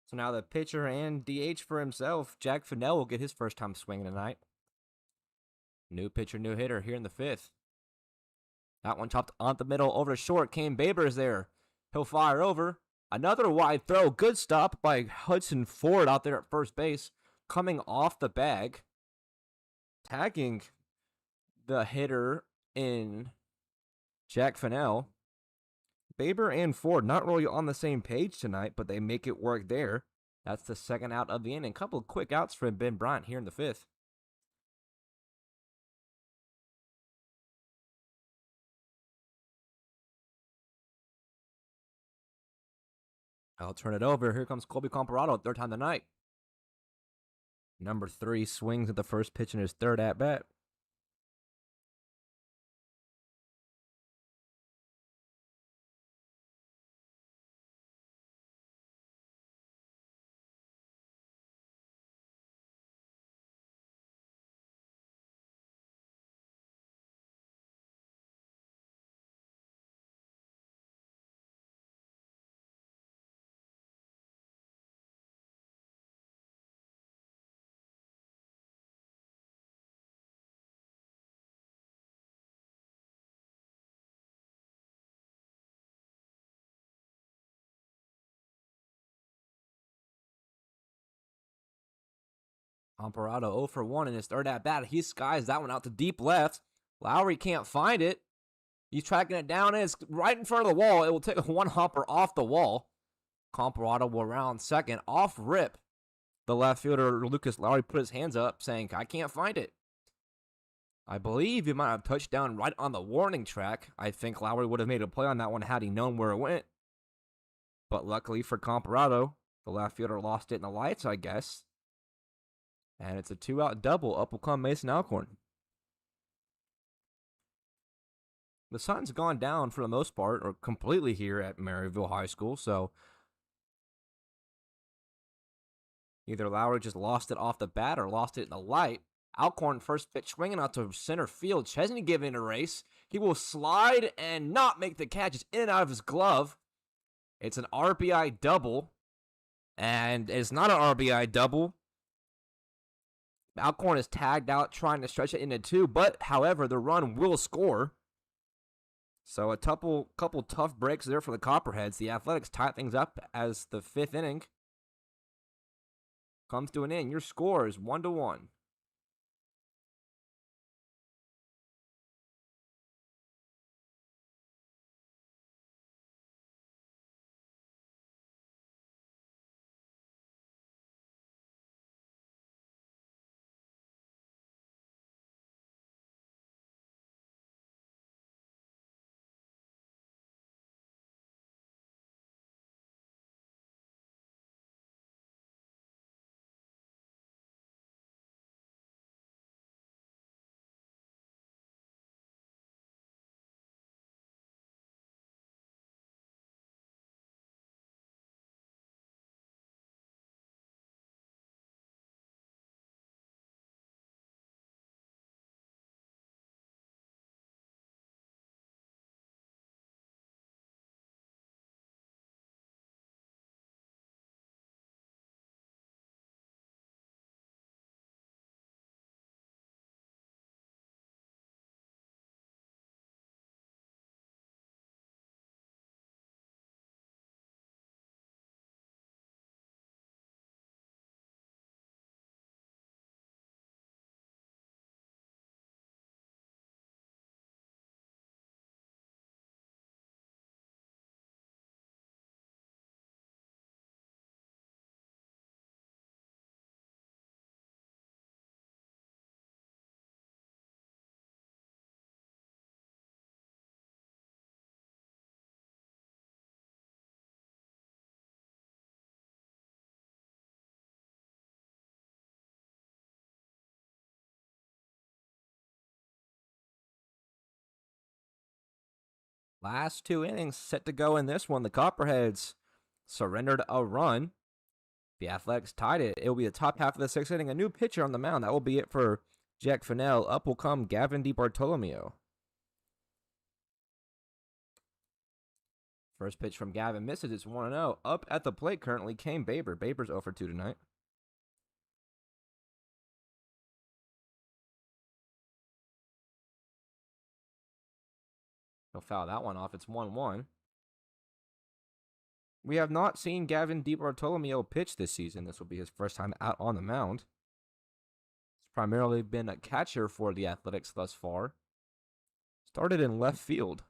So now the pitcher and DH for himself, Jack Fennell, will get his first time swinging tonight. New pitcher, new hitter here in the fifth. That one chopped on the middle over to short. Kane Babers there. He'll fire over. Another wide throw. Good stop by Hudson Ford out there at first base. Coming off the bag. Tagging the hitter in Jack Fennell. Baber and Ford not really on the same page tonight, but they make it work there. That's the second out of the inning. Couple of quick outs for Ben Bryant here in the fifth. I'll turn it over. Here comes Colby Comparado, third time tonight. Number 3 swings at the first pitch in his third at-bat. Comparado 0 for 1 in his third at-bat. He skies that one out to deep left. Lowry can't find it. He's tracking it down, and it's right in front of the wall. It will take one hopper off the wall. Comparado will round second. Off rip. The left fielder, Lucas Lowry, put his hands up, saying, I can't find it. I believe he might have touched down right on the warning track. I think Lowry would have made a play on that one had he known where it went. But luckily for Comparado, the left fielder lost it in the lights, I guess. And it's a 2-out double. Up will come Mason Alcorn. The sun's gone down for the most part, or completely here at Maryville High School, so either Lowry just lost it off the bat or lost it in the light. Alcorn first pitch swinging out to center field. Chesney giving a race. He will slide and not make the catch. It's in and out of his glove. It's an RBI double, and it's not an RBI double. Alcorn is tagged out trying to stretch it into 2, but however, the run will score. So a couple tough breaks there for the Copperheads. The Athletics tie things up as the 5th inning comes to an end. Your score is 1-1. Last 2 innings set to go in this one. The Copperheads surrendered a run. The Athletics tied it. It will be the top half of the 6th inning. A new pitcher on the mound. That will be it for Jack Fennell. Up will come Gavin DiBartolomeo. First pitch from Gavin misses. It's 1-0. Up at the plate currently came Baber. Baber's 0 for 2 tonight. He'll foul that one off. It's 1-1. We have not seen Gavin DiBartolomeo pitch this season. This will be his first time out on the mound. He's primarily been a catcher for the Athletics thus far. Started in left field.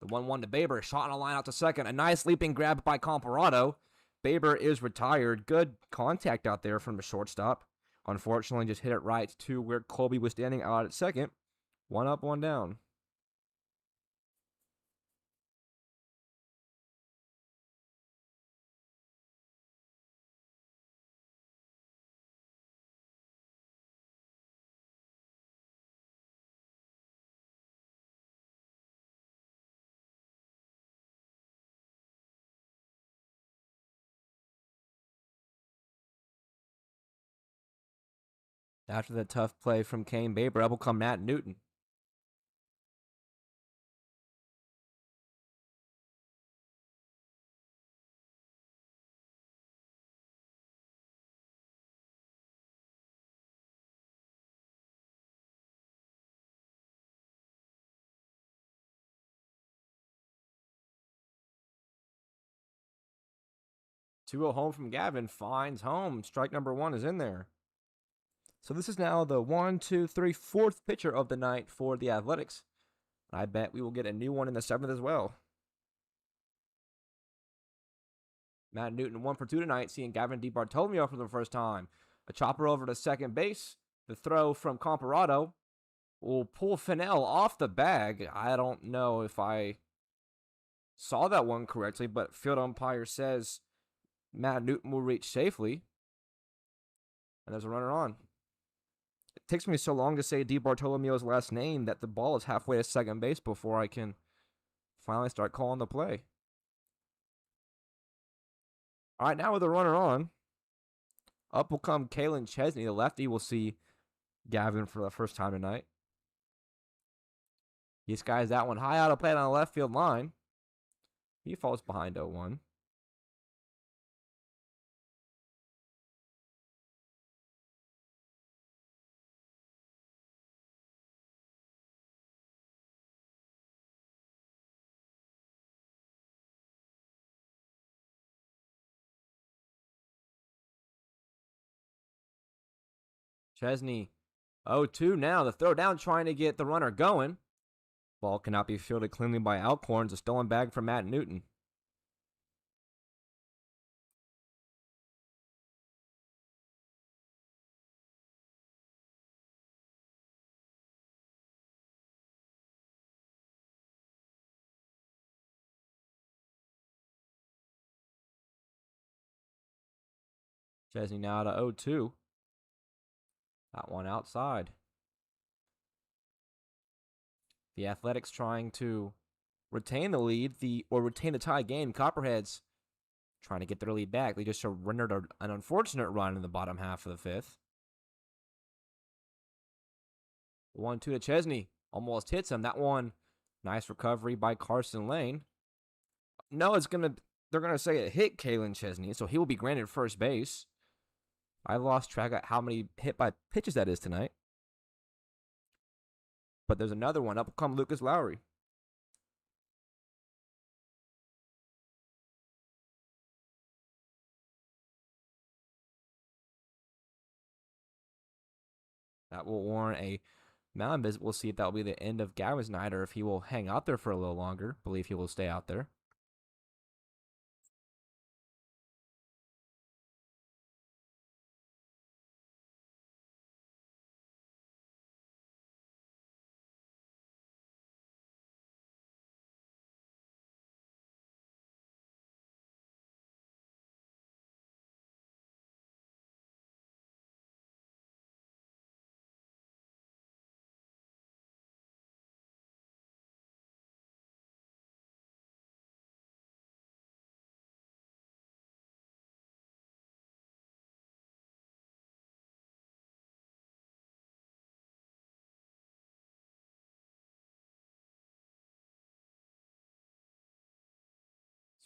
The 1-1 to Baber. Shot on a line out to second. A nice leaping grab by Comparado. Baber is retired. Good contact out there from the shortstop. Unfortunately, just hit it right to where Colby was standing out at second. 1 up, 1 down. After the tough play from Kane Baber, up will come Matt Newton. Two home from Gavin. Finds home. Strike number 1 is in there. So this is now the 4th pitcher of the night for the Athletics. I bet we will get a new one in the 7th as well. Matt Newton 1 for 2 tonight, seeing Gavin DiBartolomeo for the first time. A chopper over to second base. The throw from Comparado will pull Fennell off the bag. I don't know if I saw that one correctly, but field umpire says Matt Newton will reach safely. And there's a runner on. It takes me so long to say DiBartolomeo's last name that the ball is halfway to second base before I can finally start calling the play. All right, now with a runner on, up will come Kalen Chesney. The lefty will see Gavin for the first time tonight. He skies that one high out of play on the left field line. He falls behind 0-1. Chesney 0-2 now. The throw down trying to get the runner going. Ball cannot be fielded cleanly by Alcorns. A stolen bag from Matt Newton. Chesney now to 0-2. That one outside. The Athletics trying to retain the lead, retain the tie game. Copperheads trying to get their lead back. They just surrendered an unfortunate run in the bottom half of the 5th. 1-2 to Chesney. Almost hits him. That one, nice recovery by Carson Lane. No, they're gonna say it hit Kalen Chesney, so he will be granted first base. I lost track of how many hit by pitches that is tonight. But there's another one. Up will come Lucas Lowry. That will warrant a mound visit. We'll see if that will be the end of Gavin's night or if he will hang out there for a little longer. Believe he will stay out there.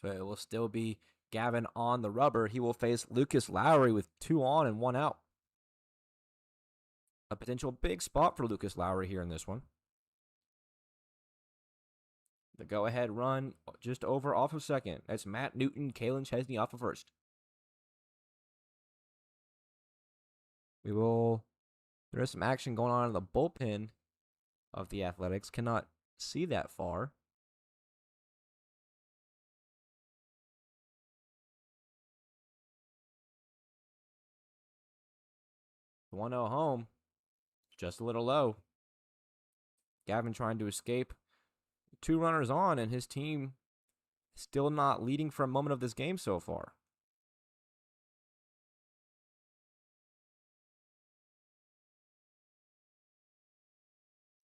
So it will still be Gavin on the rubber. He will face Lucas Lowry with 2 on and 1 out. A potential big spot for Lucas Lowry here in this one. The go-ahead run just over off of second. That's Matt Newton, Kalen Chesney off of first. There is some action going on in the bullpen of the Athletics. Cannot see that far. The 1-0 home. Just a little low. Gavin trying to escape. 2 runners on, and his team still not leading for a moment of this game so far.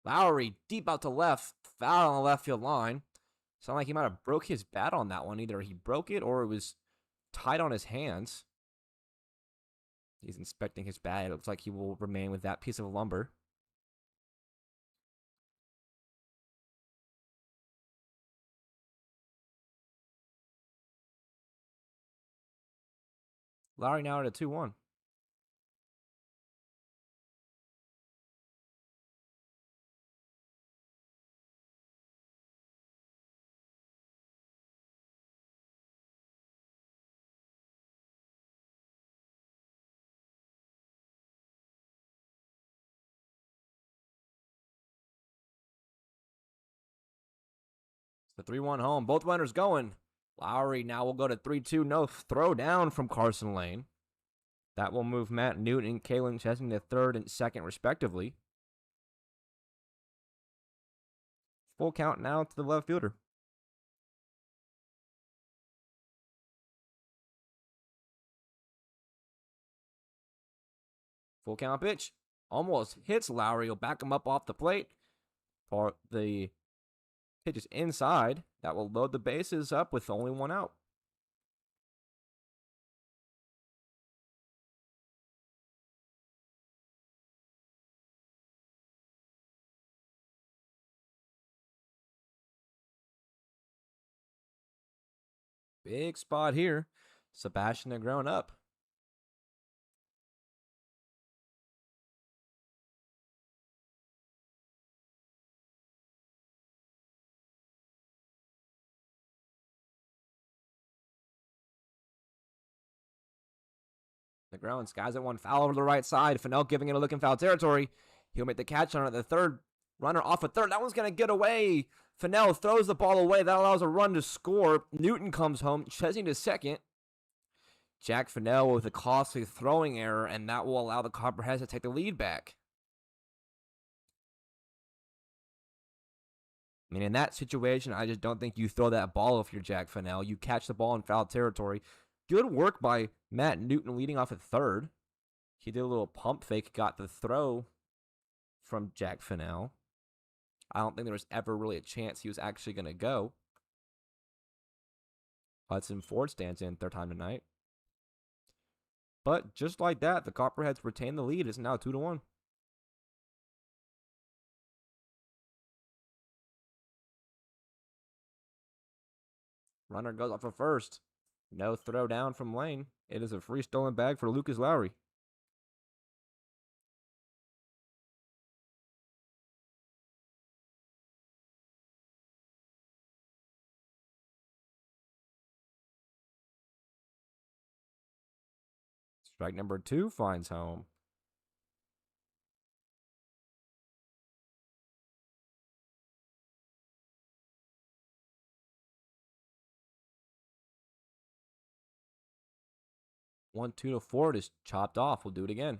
Lowry deep out to left, foul on the left field line. Sound like he might have broke his bat on that one. Either he broke it or it was tied on his hands. He's inspecting his bat. It looks like he will remain with that piece of lumber. Lowry now at a 2-1. The 3-1 home. Both runners going. Lowry now will go to 3-2. No throw down from Carson Lane. That will move Matt Newton and Kalen Chesney to third and second, respectively. Full count now to the left fielder. Full count pitch. Almost hits Lowry. He'll back him up off the plate. For the pitch is inside. That will load the bases up with only 1 out. Big spot here. Sebastian Negron up. Negron skies at one, foul over the right side. Fennell giving it a look in foul territory. He'll make the catch on it. The third runner off a third. That one's going to get away. Fennell throws the ball away. That allows a run to score. Newton comes home. Chesney to second. Jack Fennell with a costly throwing error, and that will allow the Copperheads to take the lead back. I mean, in that situation, I just don't think you throw that ball if you're Jack Fennell. You catch the ball in foul territory. Good work by Matt Newton leading off at third. He did a little pump fake, got the throw from Jack Fennell. I don't think there was ever really a chance he was actually going to go. Hudson Ford stands in third time tonight. But just like that, the Copperheads retain the lead. It's now 2-1. Runner goes off of first. No throw down from Lane. It is a free stolen bag for Lucas Lowry. Strike number 2 finds home. One, 2 to Ford is chopped off. We'll do it again.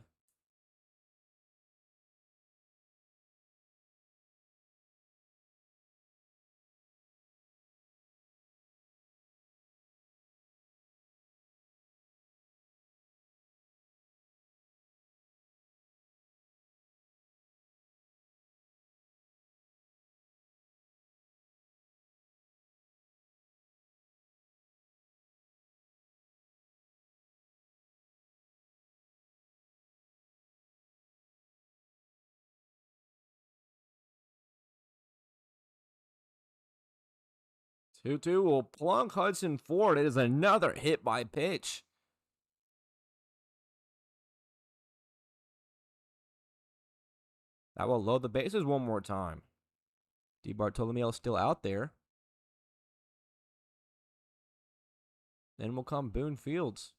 2-2 will plunk Hudson forward. It is another hit by pitch. That will load the bases one more time. DeBartolomeo still out there. Then will come Boone Fields.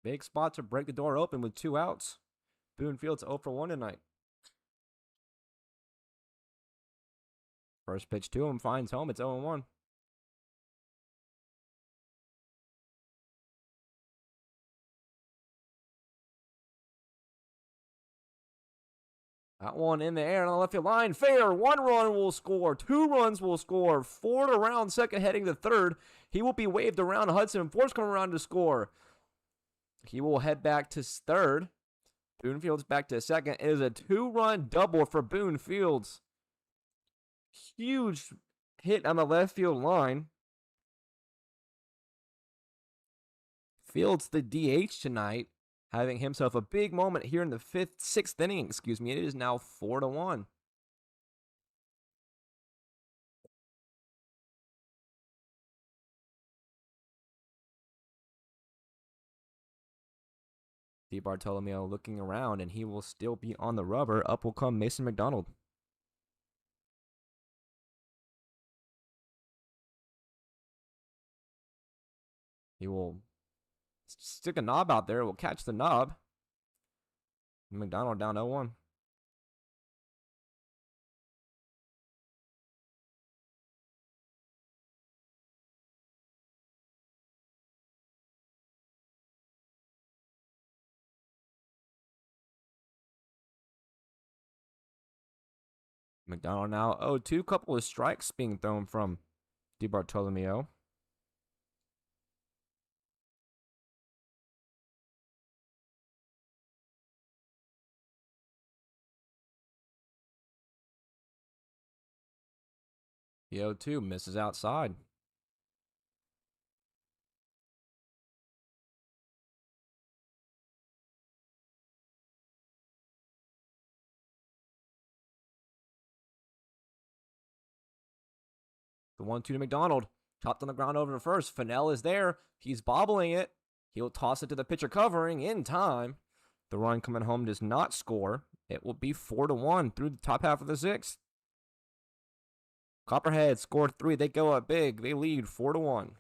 Big spot to break the door open with 2 outs. Boone Fields 0 for 1 tonight. First pitch to him, finds home. It's 0-1. That one in the air on the left field line. Fair. 1 run will score. 2 runs will score. Ford around second, heading to third. He will be waved around. Hudson Ford's coming around to score. He will head back to third. Boone Fields back to second. It is a 2-run double for Boone Fields. Huge hit on the left field line. Fields the DH tonight, having himself a big moment here in the sixth inning. It is now 4-1. DeBartolomeo looking around, and he will still be on the rubber. Up will come Mason McDonald. He will stick a knob out there. Will catch the knob. McDonald down 0-1. McDonald now 0-2. Couple of strikes being thrown from DeBartolomeo. The 0-2 misses outside. The 1-2 to McDonald. Chopped on the ground over to first. Fennell is there. He's bobbling it. He'll toss it to the pitcher covering in time. The run coming home does not score. It will be 4-1 through the top half of the sixth. Copperheads scored 3. They go up big. They lead 4-1.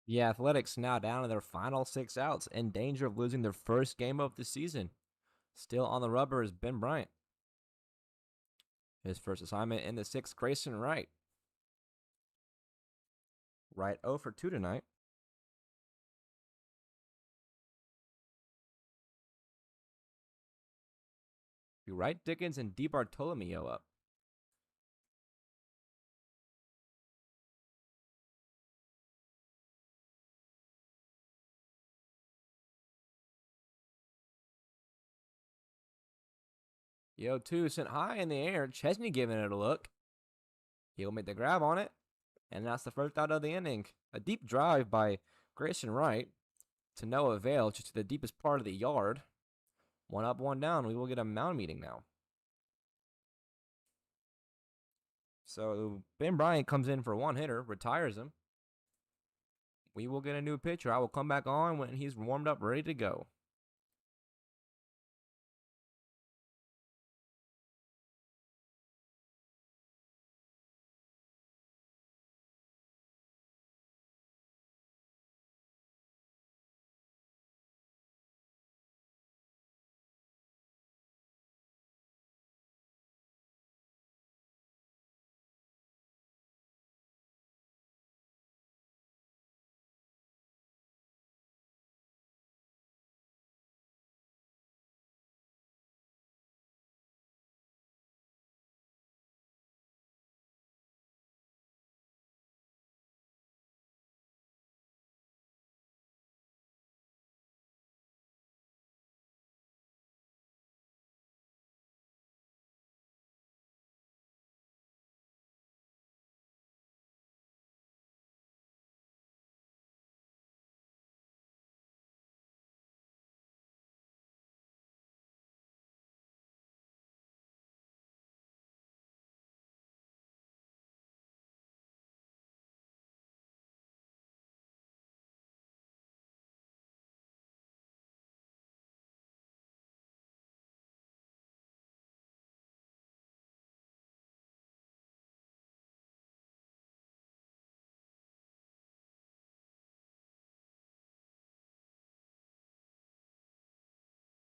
The Athletics now down to their final 6 outs, in danger of losing their first game of the season. Still on the rubber is Ben Bryant. His first assignment in the sixth, Grayson Wright. Wright 0 for 2 tonight. Wright, Dickens, and DeBartolomeo up. 0-2 sent high in the air. Chesney giving it a look. He'll make the grab on it. And that's the first out of the inning. A deep drive by Grayson Wright to no avail, just to the deepest part of the yard. 1 up, 1 down. We will get a mound meeting now. So Ben Bryant comes in for 1 hitter, retires him. We will get a new pitcher. I will come back on when he's warmed up, ready to go.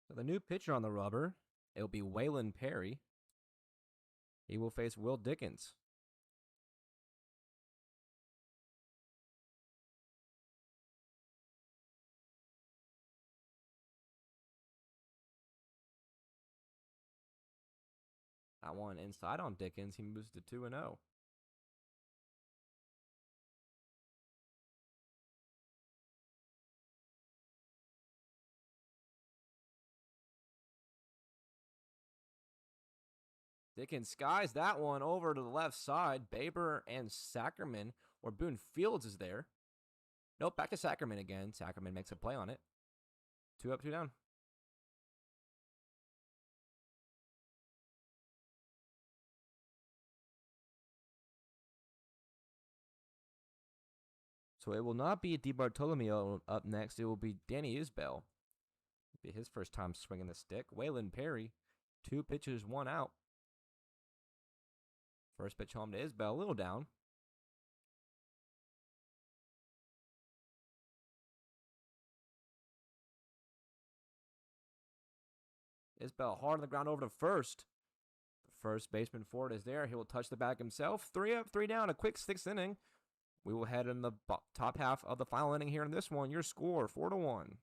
So the new pitcher on the rubber, it will be Waylon Perry. He will face Will Dickens. That one inside on Dickens. He moves to 2-0. Dickens skies that one over to the left side. Baber and Sackerman, or Boone Fields is there. Nope, back to Sackerman again. Sackerman makes a play on it. 2 up, 2 down. So it will not be DiBartolomeo up next. It will be Danny Isbell. It'll be his first time swinging the stick. Waylon Perry, 2 pitches, 1 out. First pitch home to Isbell, a little down. Isbell hard on the ground over to first. The first baseman Ford is there. He will touch the bag himself. 3 up, 3 down. A quick 6th inning. We will head in the top half of the final inning here in this one. Your score, 4-1.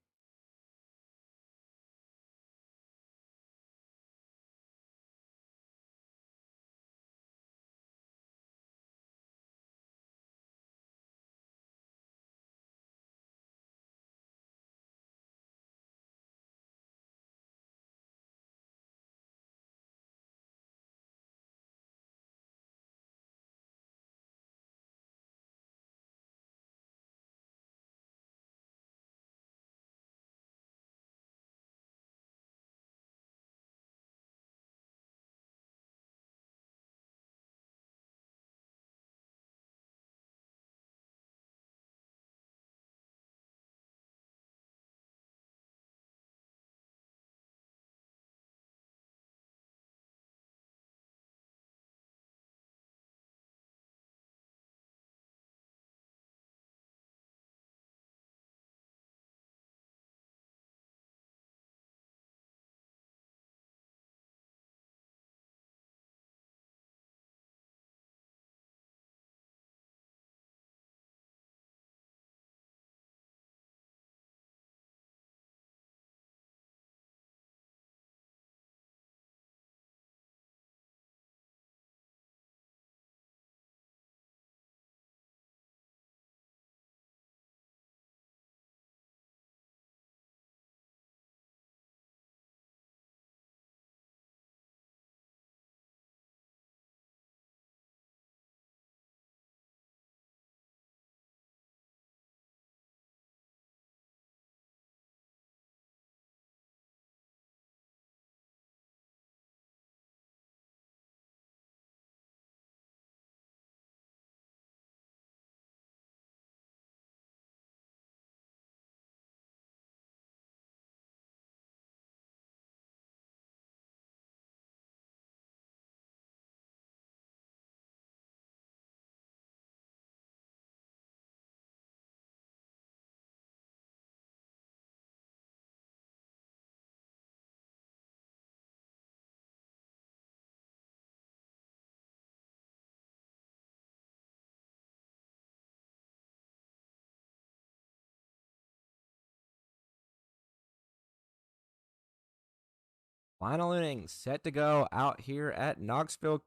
Final inning set to go out here at Knoxville.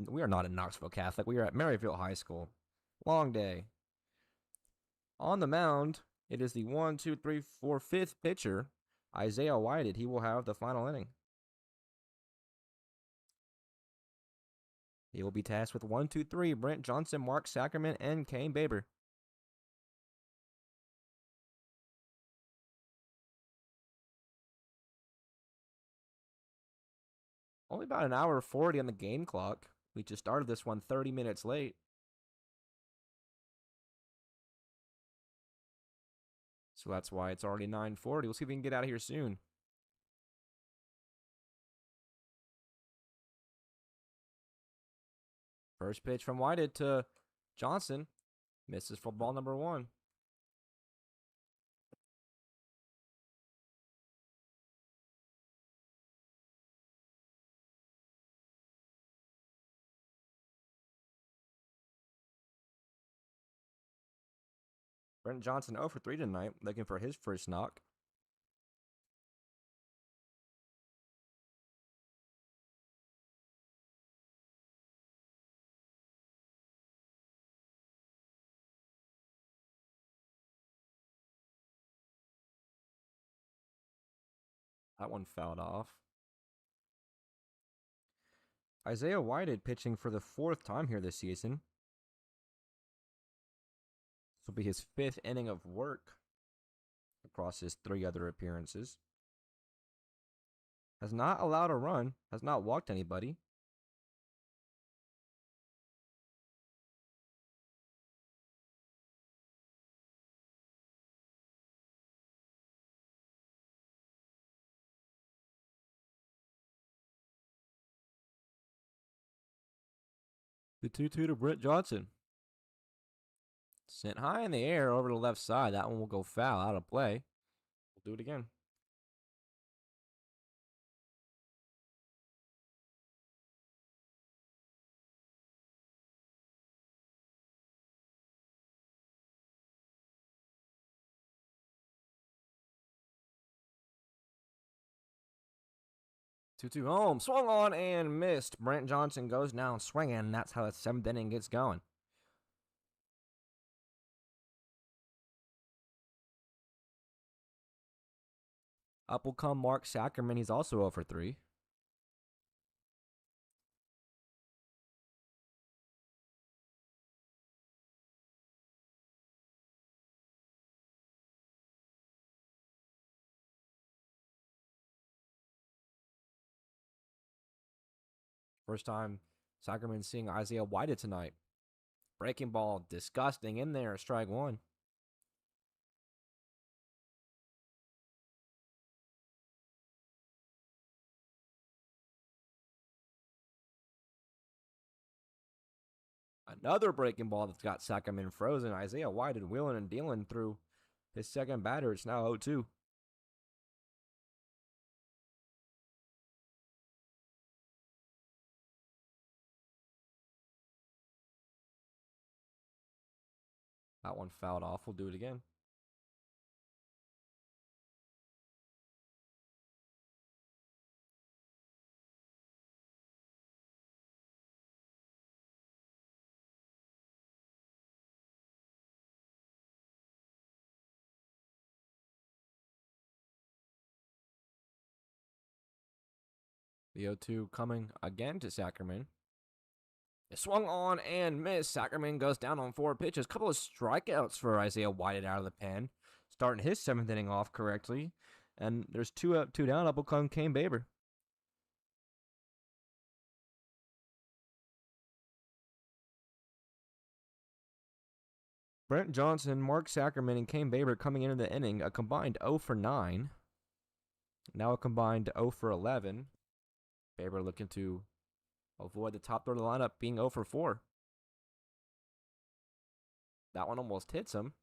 We are not in Knoxville Catholic. We are at Maryville High School. Long day. On the mound, it is the 1, 2, 3, 4, 5th pitcher, Isaiah Whited. He will have the final inning. He will be tasked with 1, 2, 3, Brent Johnson, Mark Sackerman, and Kane Baber. Only about an hour 40 on the game clock. We just started this one 30 minutes late. So that's why it's already 9:40. We'll see if we can get out of here soon. First pitch from Whited to Johnson. Misses for ball number 1. Brent Johnson 0 for 3 tonight, looking for his first knock. That one fouled off. Isaiah Whited pitching for the 4th time here this season. This will be his 5th inning of work across his 3 other appearances. Has not allowed a run, has not walked anybody. The 2-2 to Brent Johnson. Sent high in the air over the left side. That one will go foul, out of play. We'll do it again. Two-two home. Swung on and missed. Brent Johnson goes down swinging. That's how the 7th inning gets going. Up will come Mark Sackerman. He's also 0 for 3. First time Sackerman seeing Isaiah Whited tonight. Breaking ball, disgusting in there. Strike 1. Another breaking ball that's got Sackerman frozen. Isaiah Whited wheeling and dealing through his second batter. It's now 0-2. That one fouled off. We'll do it again. The 0-2 coming again to Sackerman. It swung on and missed. Sackerman goes down on 4 pitches. Couple of strikeouts for Isaiah Whited out of the pen. Starting his 7th inning off correctly. And there's 2 up, 2 down. Up will come Kane Baber. Brent Johnson, Mark Sackerman, and Kane Baber coming into the inning. A combined 0 for 9. Now a combined 0 for 11. Baber looking to avoid the top third of the lineup being 0 for 4. That one almost hits him.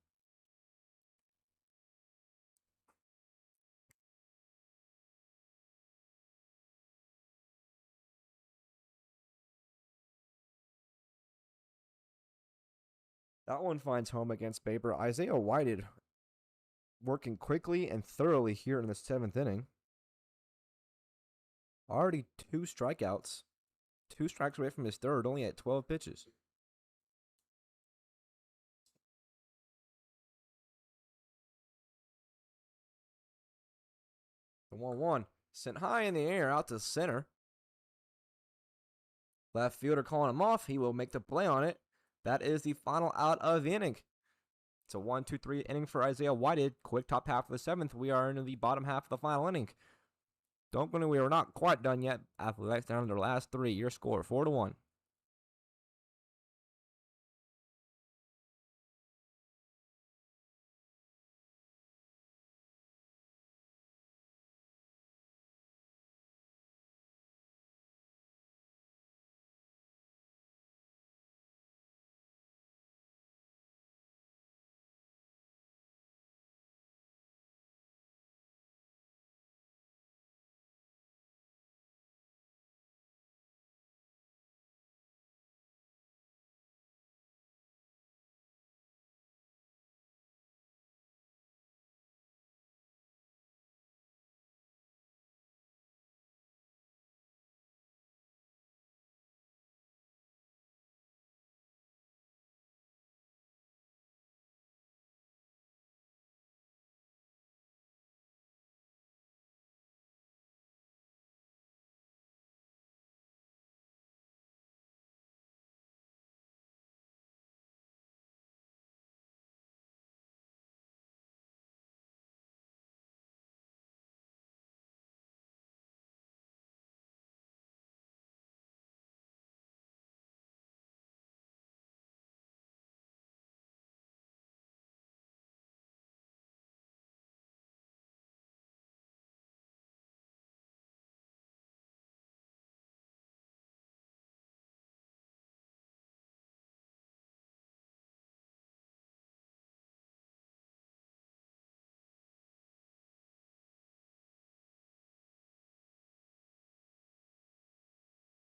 That one finds home against Baber. Isaiah Whited working quickly and thoroughly here in the 7th inning. Already 2 strikeouts. 2 strikes away from his third, only at 12 pitches. The 1-1 sent high in the air out to center. Left fielder calling him off. He will make the play on it. That is the final out of the inning. It's a 1-2-3 inning for Isaiah Whited. Quick top half of the 7th. We are in the bottom half of the final inning. Don't go anywhere. We're not quite done yet. Athletics down to their last 3. Your score 4-1.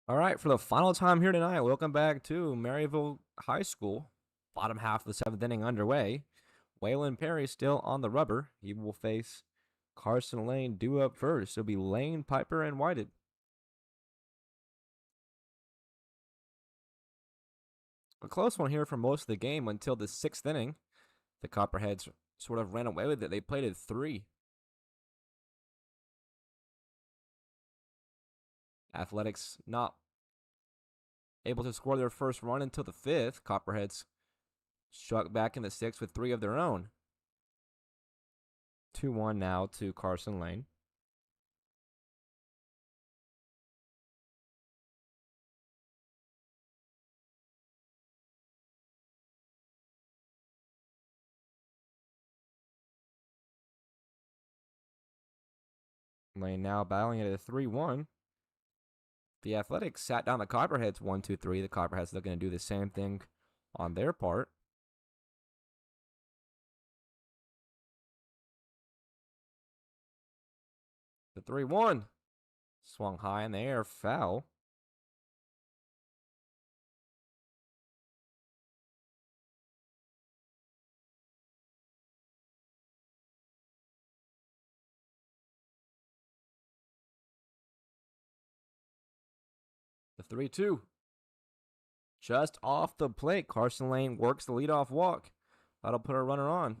All right, for the final time here tonight, welcome back to Maryville High School. Bottom half of the 7th inning underway. Waylon Perry still on the rubber. He will face Carson Lane due up first. It'll be Lane, Piper, and Whited. A close one here for most of the game until the 6th inning. The Copperheads sort of ran away with it. They played at 3. Athletics not able to score their first run until the 5th. Copperheads struck back in the 6th with 3 of their own. 2-1 now to Carson Lane. Lane now battling it at a 3-1. The Athletics sat down the Copperheads 1-2-3. The Copperheads looking to do the same thing on their part. The 3-1 swung high in the air, foul. The 3-2 just off the plate. Carson Lane works the leadoff walk. That'll put a runner on.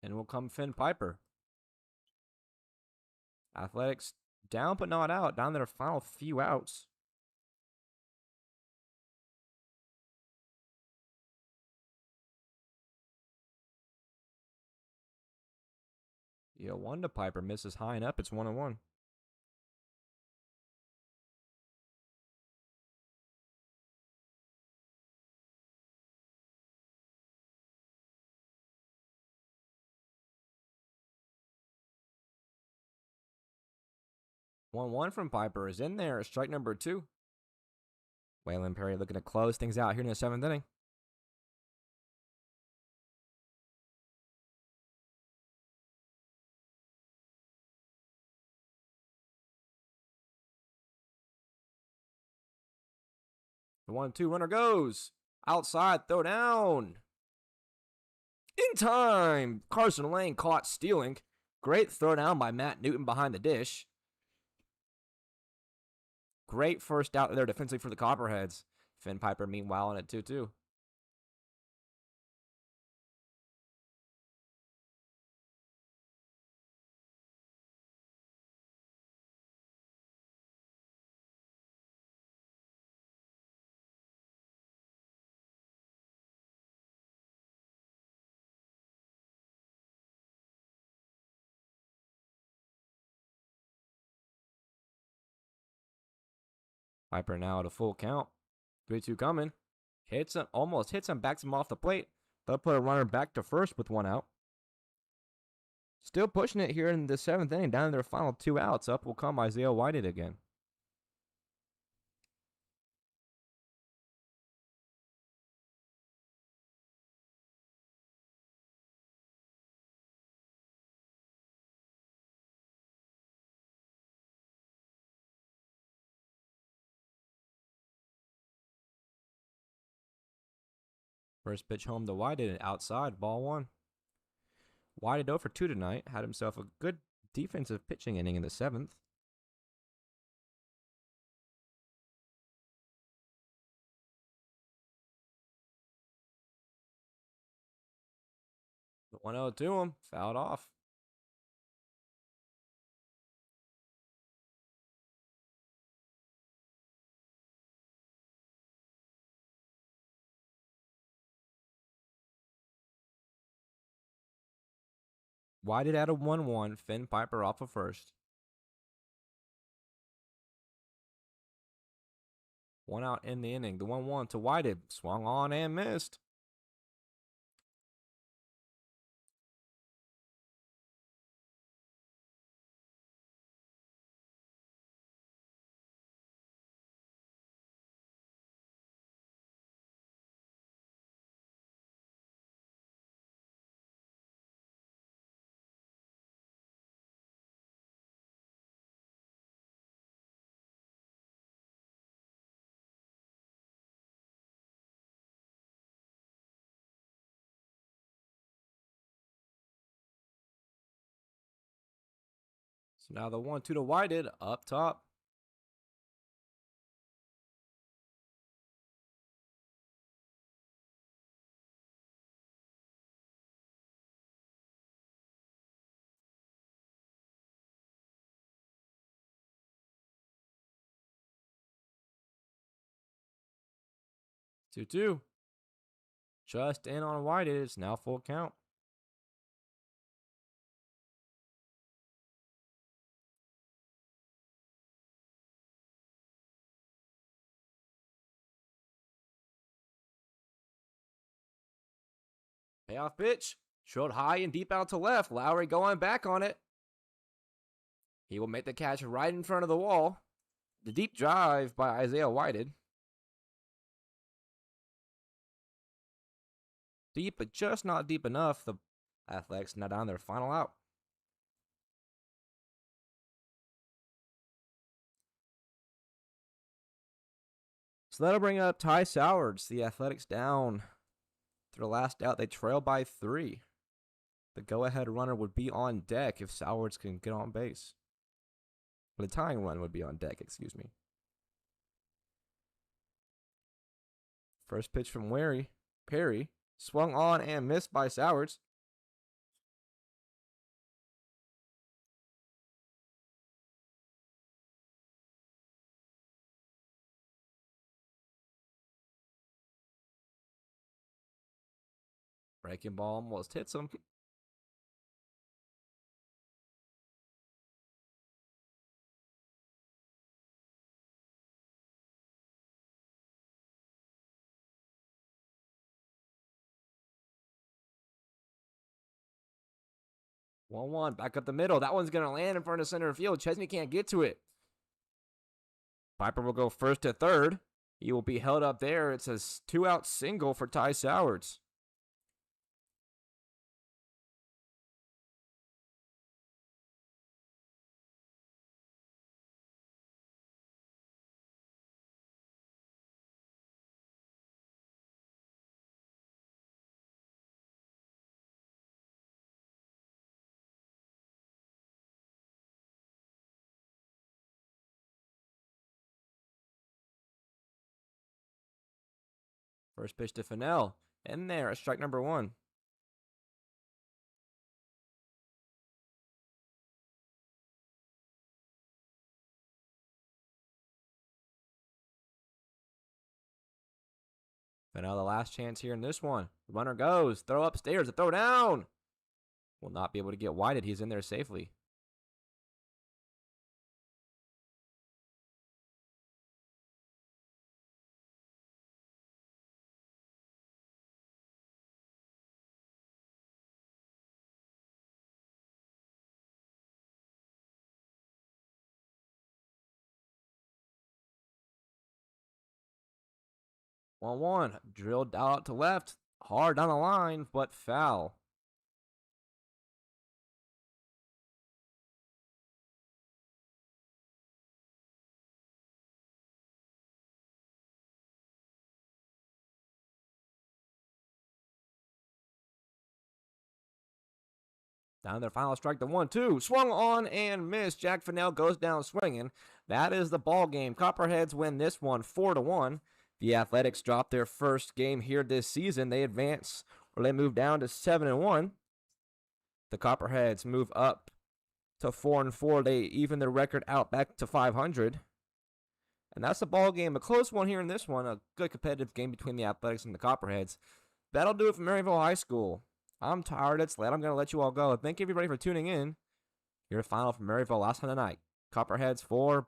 And will come Finn Piper. Athletics down but not out. Down to their final few outs. Yeah, 1 to Piper misses high and up. It's 1-1. One from Piper is in there. Strike number 2. Waylon Perry looking to close things out here in the 7th inning. 1-2, runner goes. Outside, throw down. In time. Carson Lane caught stealing. Great throw down by Matt Newton behind the dish. Great first out there defensively for the Copperheads. Finn Piper, meanwhile, in at 2-2. Piper now at a full count. 3-2 coming. Hits him, almost hits him, backs him off the plate. They'll put a runner back to first with 1 out. Still pushing it here in the 7th inning, down to their final 2 outs. Up will come Isaiah Whited again. First pitch home to Whited, outside, ball 1. Whited 0 for 2 tonight. Had himself a good defensive pitching inning in the 7th. The 1-0 to him, fouled off. Whited at a 1-1. Finn Piper off of first. 1 out in the inning. The 1-1 to Whited. Swung on and missed. So now the 1-2 to Whited up top. Two-two. Just in on Whited. It's now full count. Payoff pitch. Short high and deep out to left. Lowry going back on it. He will make the catch right in front of the wall. The deep drive by Isaiah Whited. Deep, but just not deep enough. The Athletics now down their final out. So that'll bring up Ty Sowards. The Athletics down to the last out. They trail by 3. The go-ahead runner would be on deck if Sowards can get on base. The tying run would be on deck, excuse me. First pitch from Perry. Swung on and missed by Sowards. Breaking ball almost hits him. One back up the middle. That one's gonna land in front of center field. Chesney can't get to it. Piper will go first to third. He will be held up there. It's a 2-out single for Ty Sowards. First pitch to Fennell. In there at strike number 1. Fennell, the last chance here in this one. The runner goes. Throw upstairs. A throw down. Will not be able to get wide. He's in there safely. One one. Drilled out to left. Hard down the line, but foul. Down their final strike, the 1-2. Swung on and missed. Jack Fennell goes down swinging. That is the ball game. Copperheads win this one 4-1. The Athletics dropped their first game here this season. They advance, or they move down to 7-1. The Copperheads move up to 4-4. They even their record out back to 500. And that's the ball game. A close one here in this one. A good competitive game between the Athletics and the Copperheads. That'll do it for Maryville High School. I'm tired. It's late. I'm going to let you all go. Thank you, everybody, for tuning in. Your final from Maryville last time tonight. Copperheads 4,